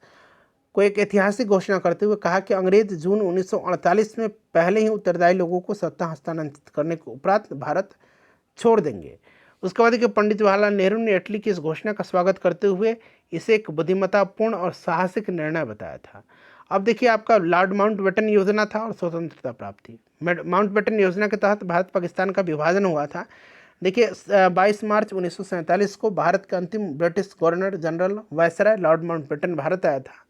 को एक ऐतिहासिक घोषणा करते हुए कहा कि अंग्रेज जून 1948 में पहले ही उत्तरदायी लोगों को सत्ता हस्तांतरित करने के उपरांत भारत छोड़ देंगे। उसके बाद कि पंडित जवाहरलाल नेहरू ने एटली की इस घोषणा का स्वागत करते हुए इसे एक बुद्धिमत्तापूर्ण और साहसिक निर्णय बताया था। अब देखिए आपका लॉर्ड माउंटबेटन योजना था और स्वतंत्रता प्राप्ति। माउंटबेटन योजना के तहत भारत पाकिस्तान का विभाजन हुआ था। देखिए 22 मार्च 1947 को भारत के अंतिम British governor general viceroy Lord Mountbatten Bharat आया था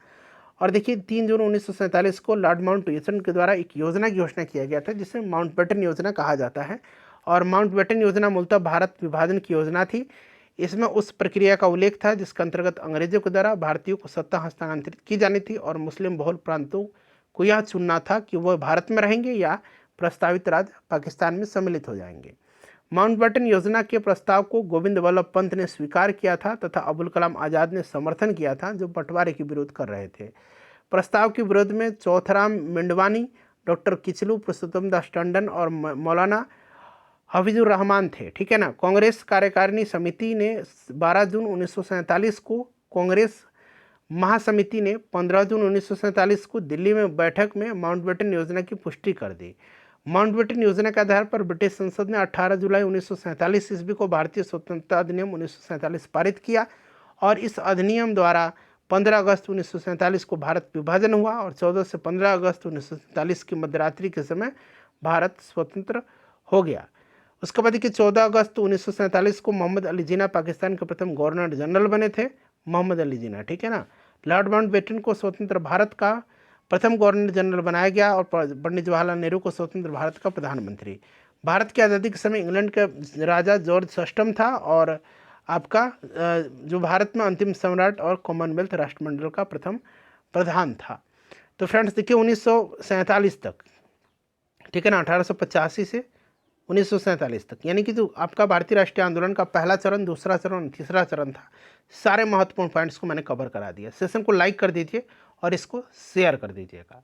और देखिए 3 जून 1947 को लॉर्ड माउंटबेटन के द्वारा एक योजना की घोषणा किया गया था जिसे माउंटबेटन योजना कहा जाता है और माउंटबेटन योजना मूलतः भारत विभाजन की योजना थी। इसमें उस प्रक्रिया का उल्लेख था जिसके अंतर्गत अंग्रेजों के द्वारा भारतीयों को सत्ता हस्तांतरित की जानी थी और मुस्लिम बहुल प्रांतों को यह चुनना था कि वह भारत में रहेंगे या प्रस्तावित राज्य पाकिस्तान में सम्मिलित हो जाएंगे। माउंटबेटन योजना के प्रस्ताव को गोविंद वल्लभ पंत ने स्वीकार किया था तथा अबुल कलाम आज़ाद ने समर्थन किया था, जो बंटवारे के विरोध कर रहे थे। प्रस्ताव के विरोध में चौथराम मिंडवानी, डॉक्टर किचलू, पुरुषोत्तम दास टंडन और मौलाना हफीजुर रहमान थे। ठीक है ना। कांग्रेस कार्यकारिणी समिति ने 12 जून 1947 को, कांग्रेस महासमिति ने 15 जून 1947 को दिल्ली में बैठक में माउंटबेटन योजना की पुष्टि कर दी। माउंटबेटन योजना के आधार पर ब्रिटिश संसद ने 18 जुलाई 1947 ईस्वी को भारतीय स्वतंत्रता अधिनियम 1947 पारित किया और इस अधिनियम द्वारा 15 अगस्त 1947 को भारत विभाजन हुआ और 14 से 15 अगस्त 1947 की मध्यरात्रि के समय भारत स्वतंत्र हो गया। उसके बाद कि 14 अगस्त 1947 को मोहम्मद अली जिन्ना पाकिस्तान के प्रथम गवर्नर जनरल बने थे। मोहम्मद अली जिन्ना, ठीक है ना। लॉर्ड माउंटबेटन को स्वतंत्र भारत का प्रथम गवर्नर जनरल बनाया गया और पंडित जवाहरलाल नेहरू को स्वतंत्र भारत का प्रधानमंत्री। भारत की आज़ादी के समय इंग्लैंड के राजा जॉर्ज षष्ठम था और आपका जो भारत में अंतिम सम्राट और कॉमनवेल्थ राष्ट्रमंडल का प्रथम प्रधान था। तो फ्रेंड्स देखिए 1947 तक, ठीक है ना, 1885 से 1947 तक, यानी कि जो आपका भारतीय राष्ट्रीय आंदोलन का पहला चरण, दूसरा चरण, तीसरा चरण था, सारे महत्वपूर्ण पॉइंट्स को मैंने कवर करा दिया। सेशन को लाइक कर दीजिए और इसको शेयर कर दीजिएगा।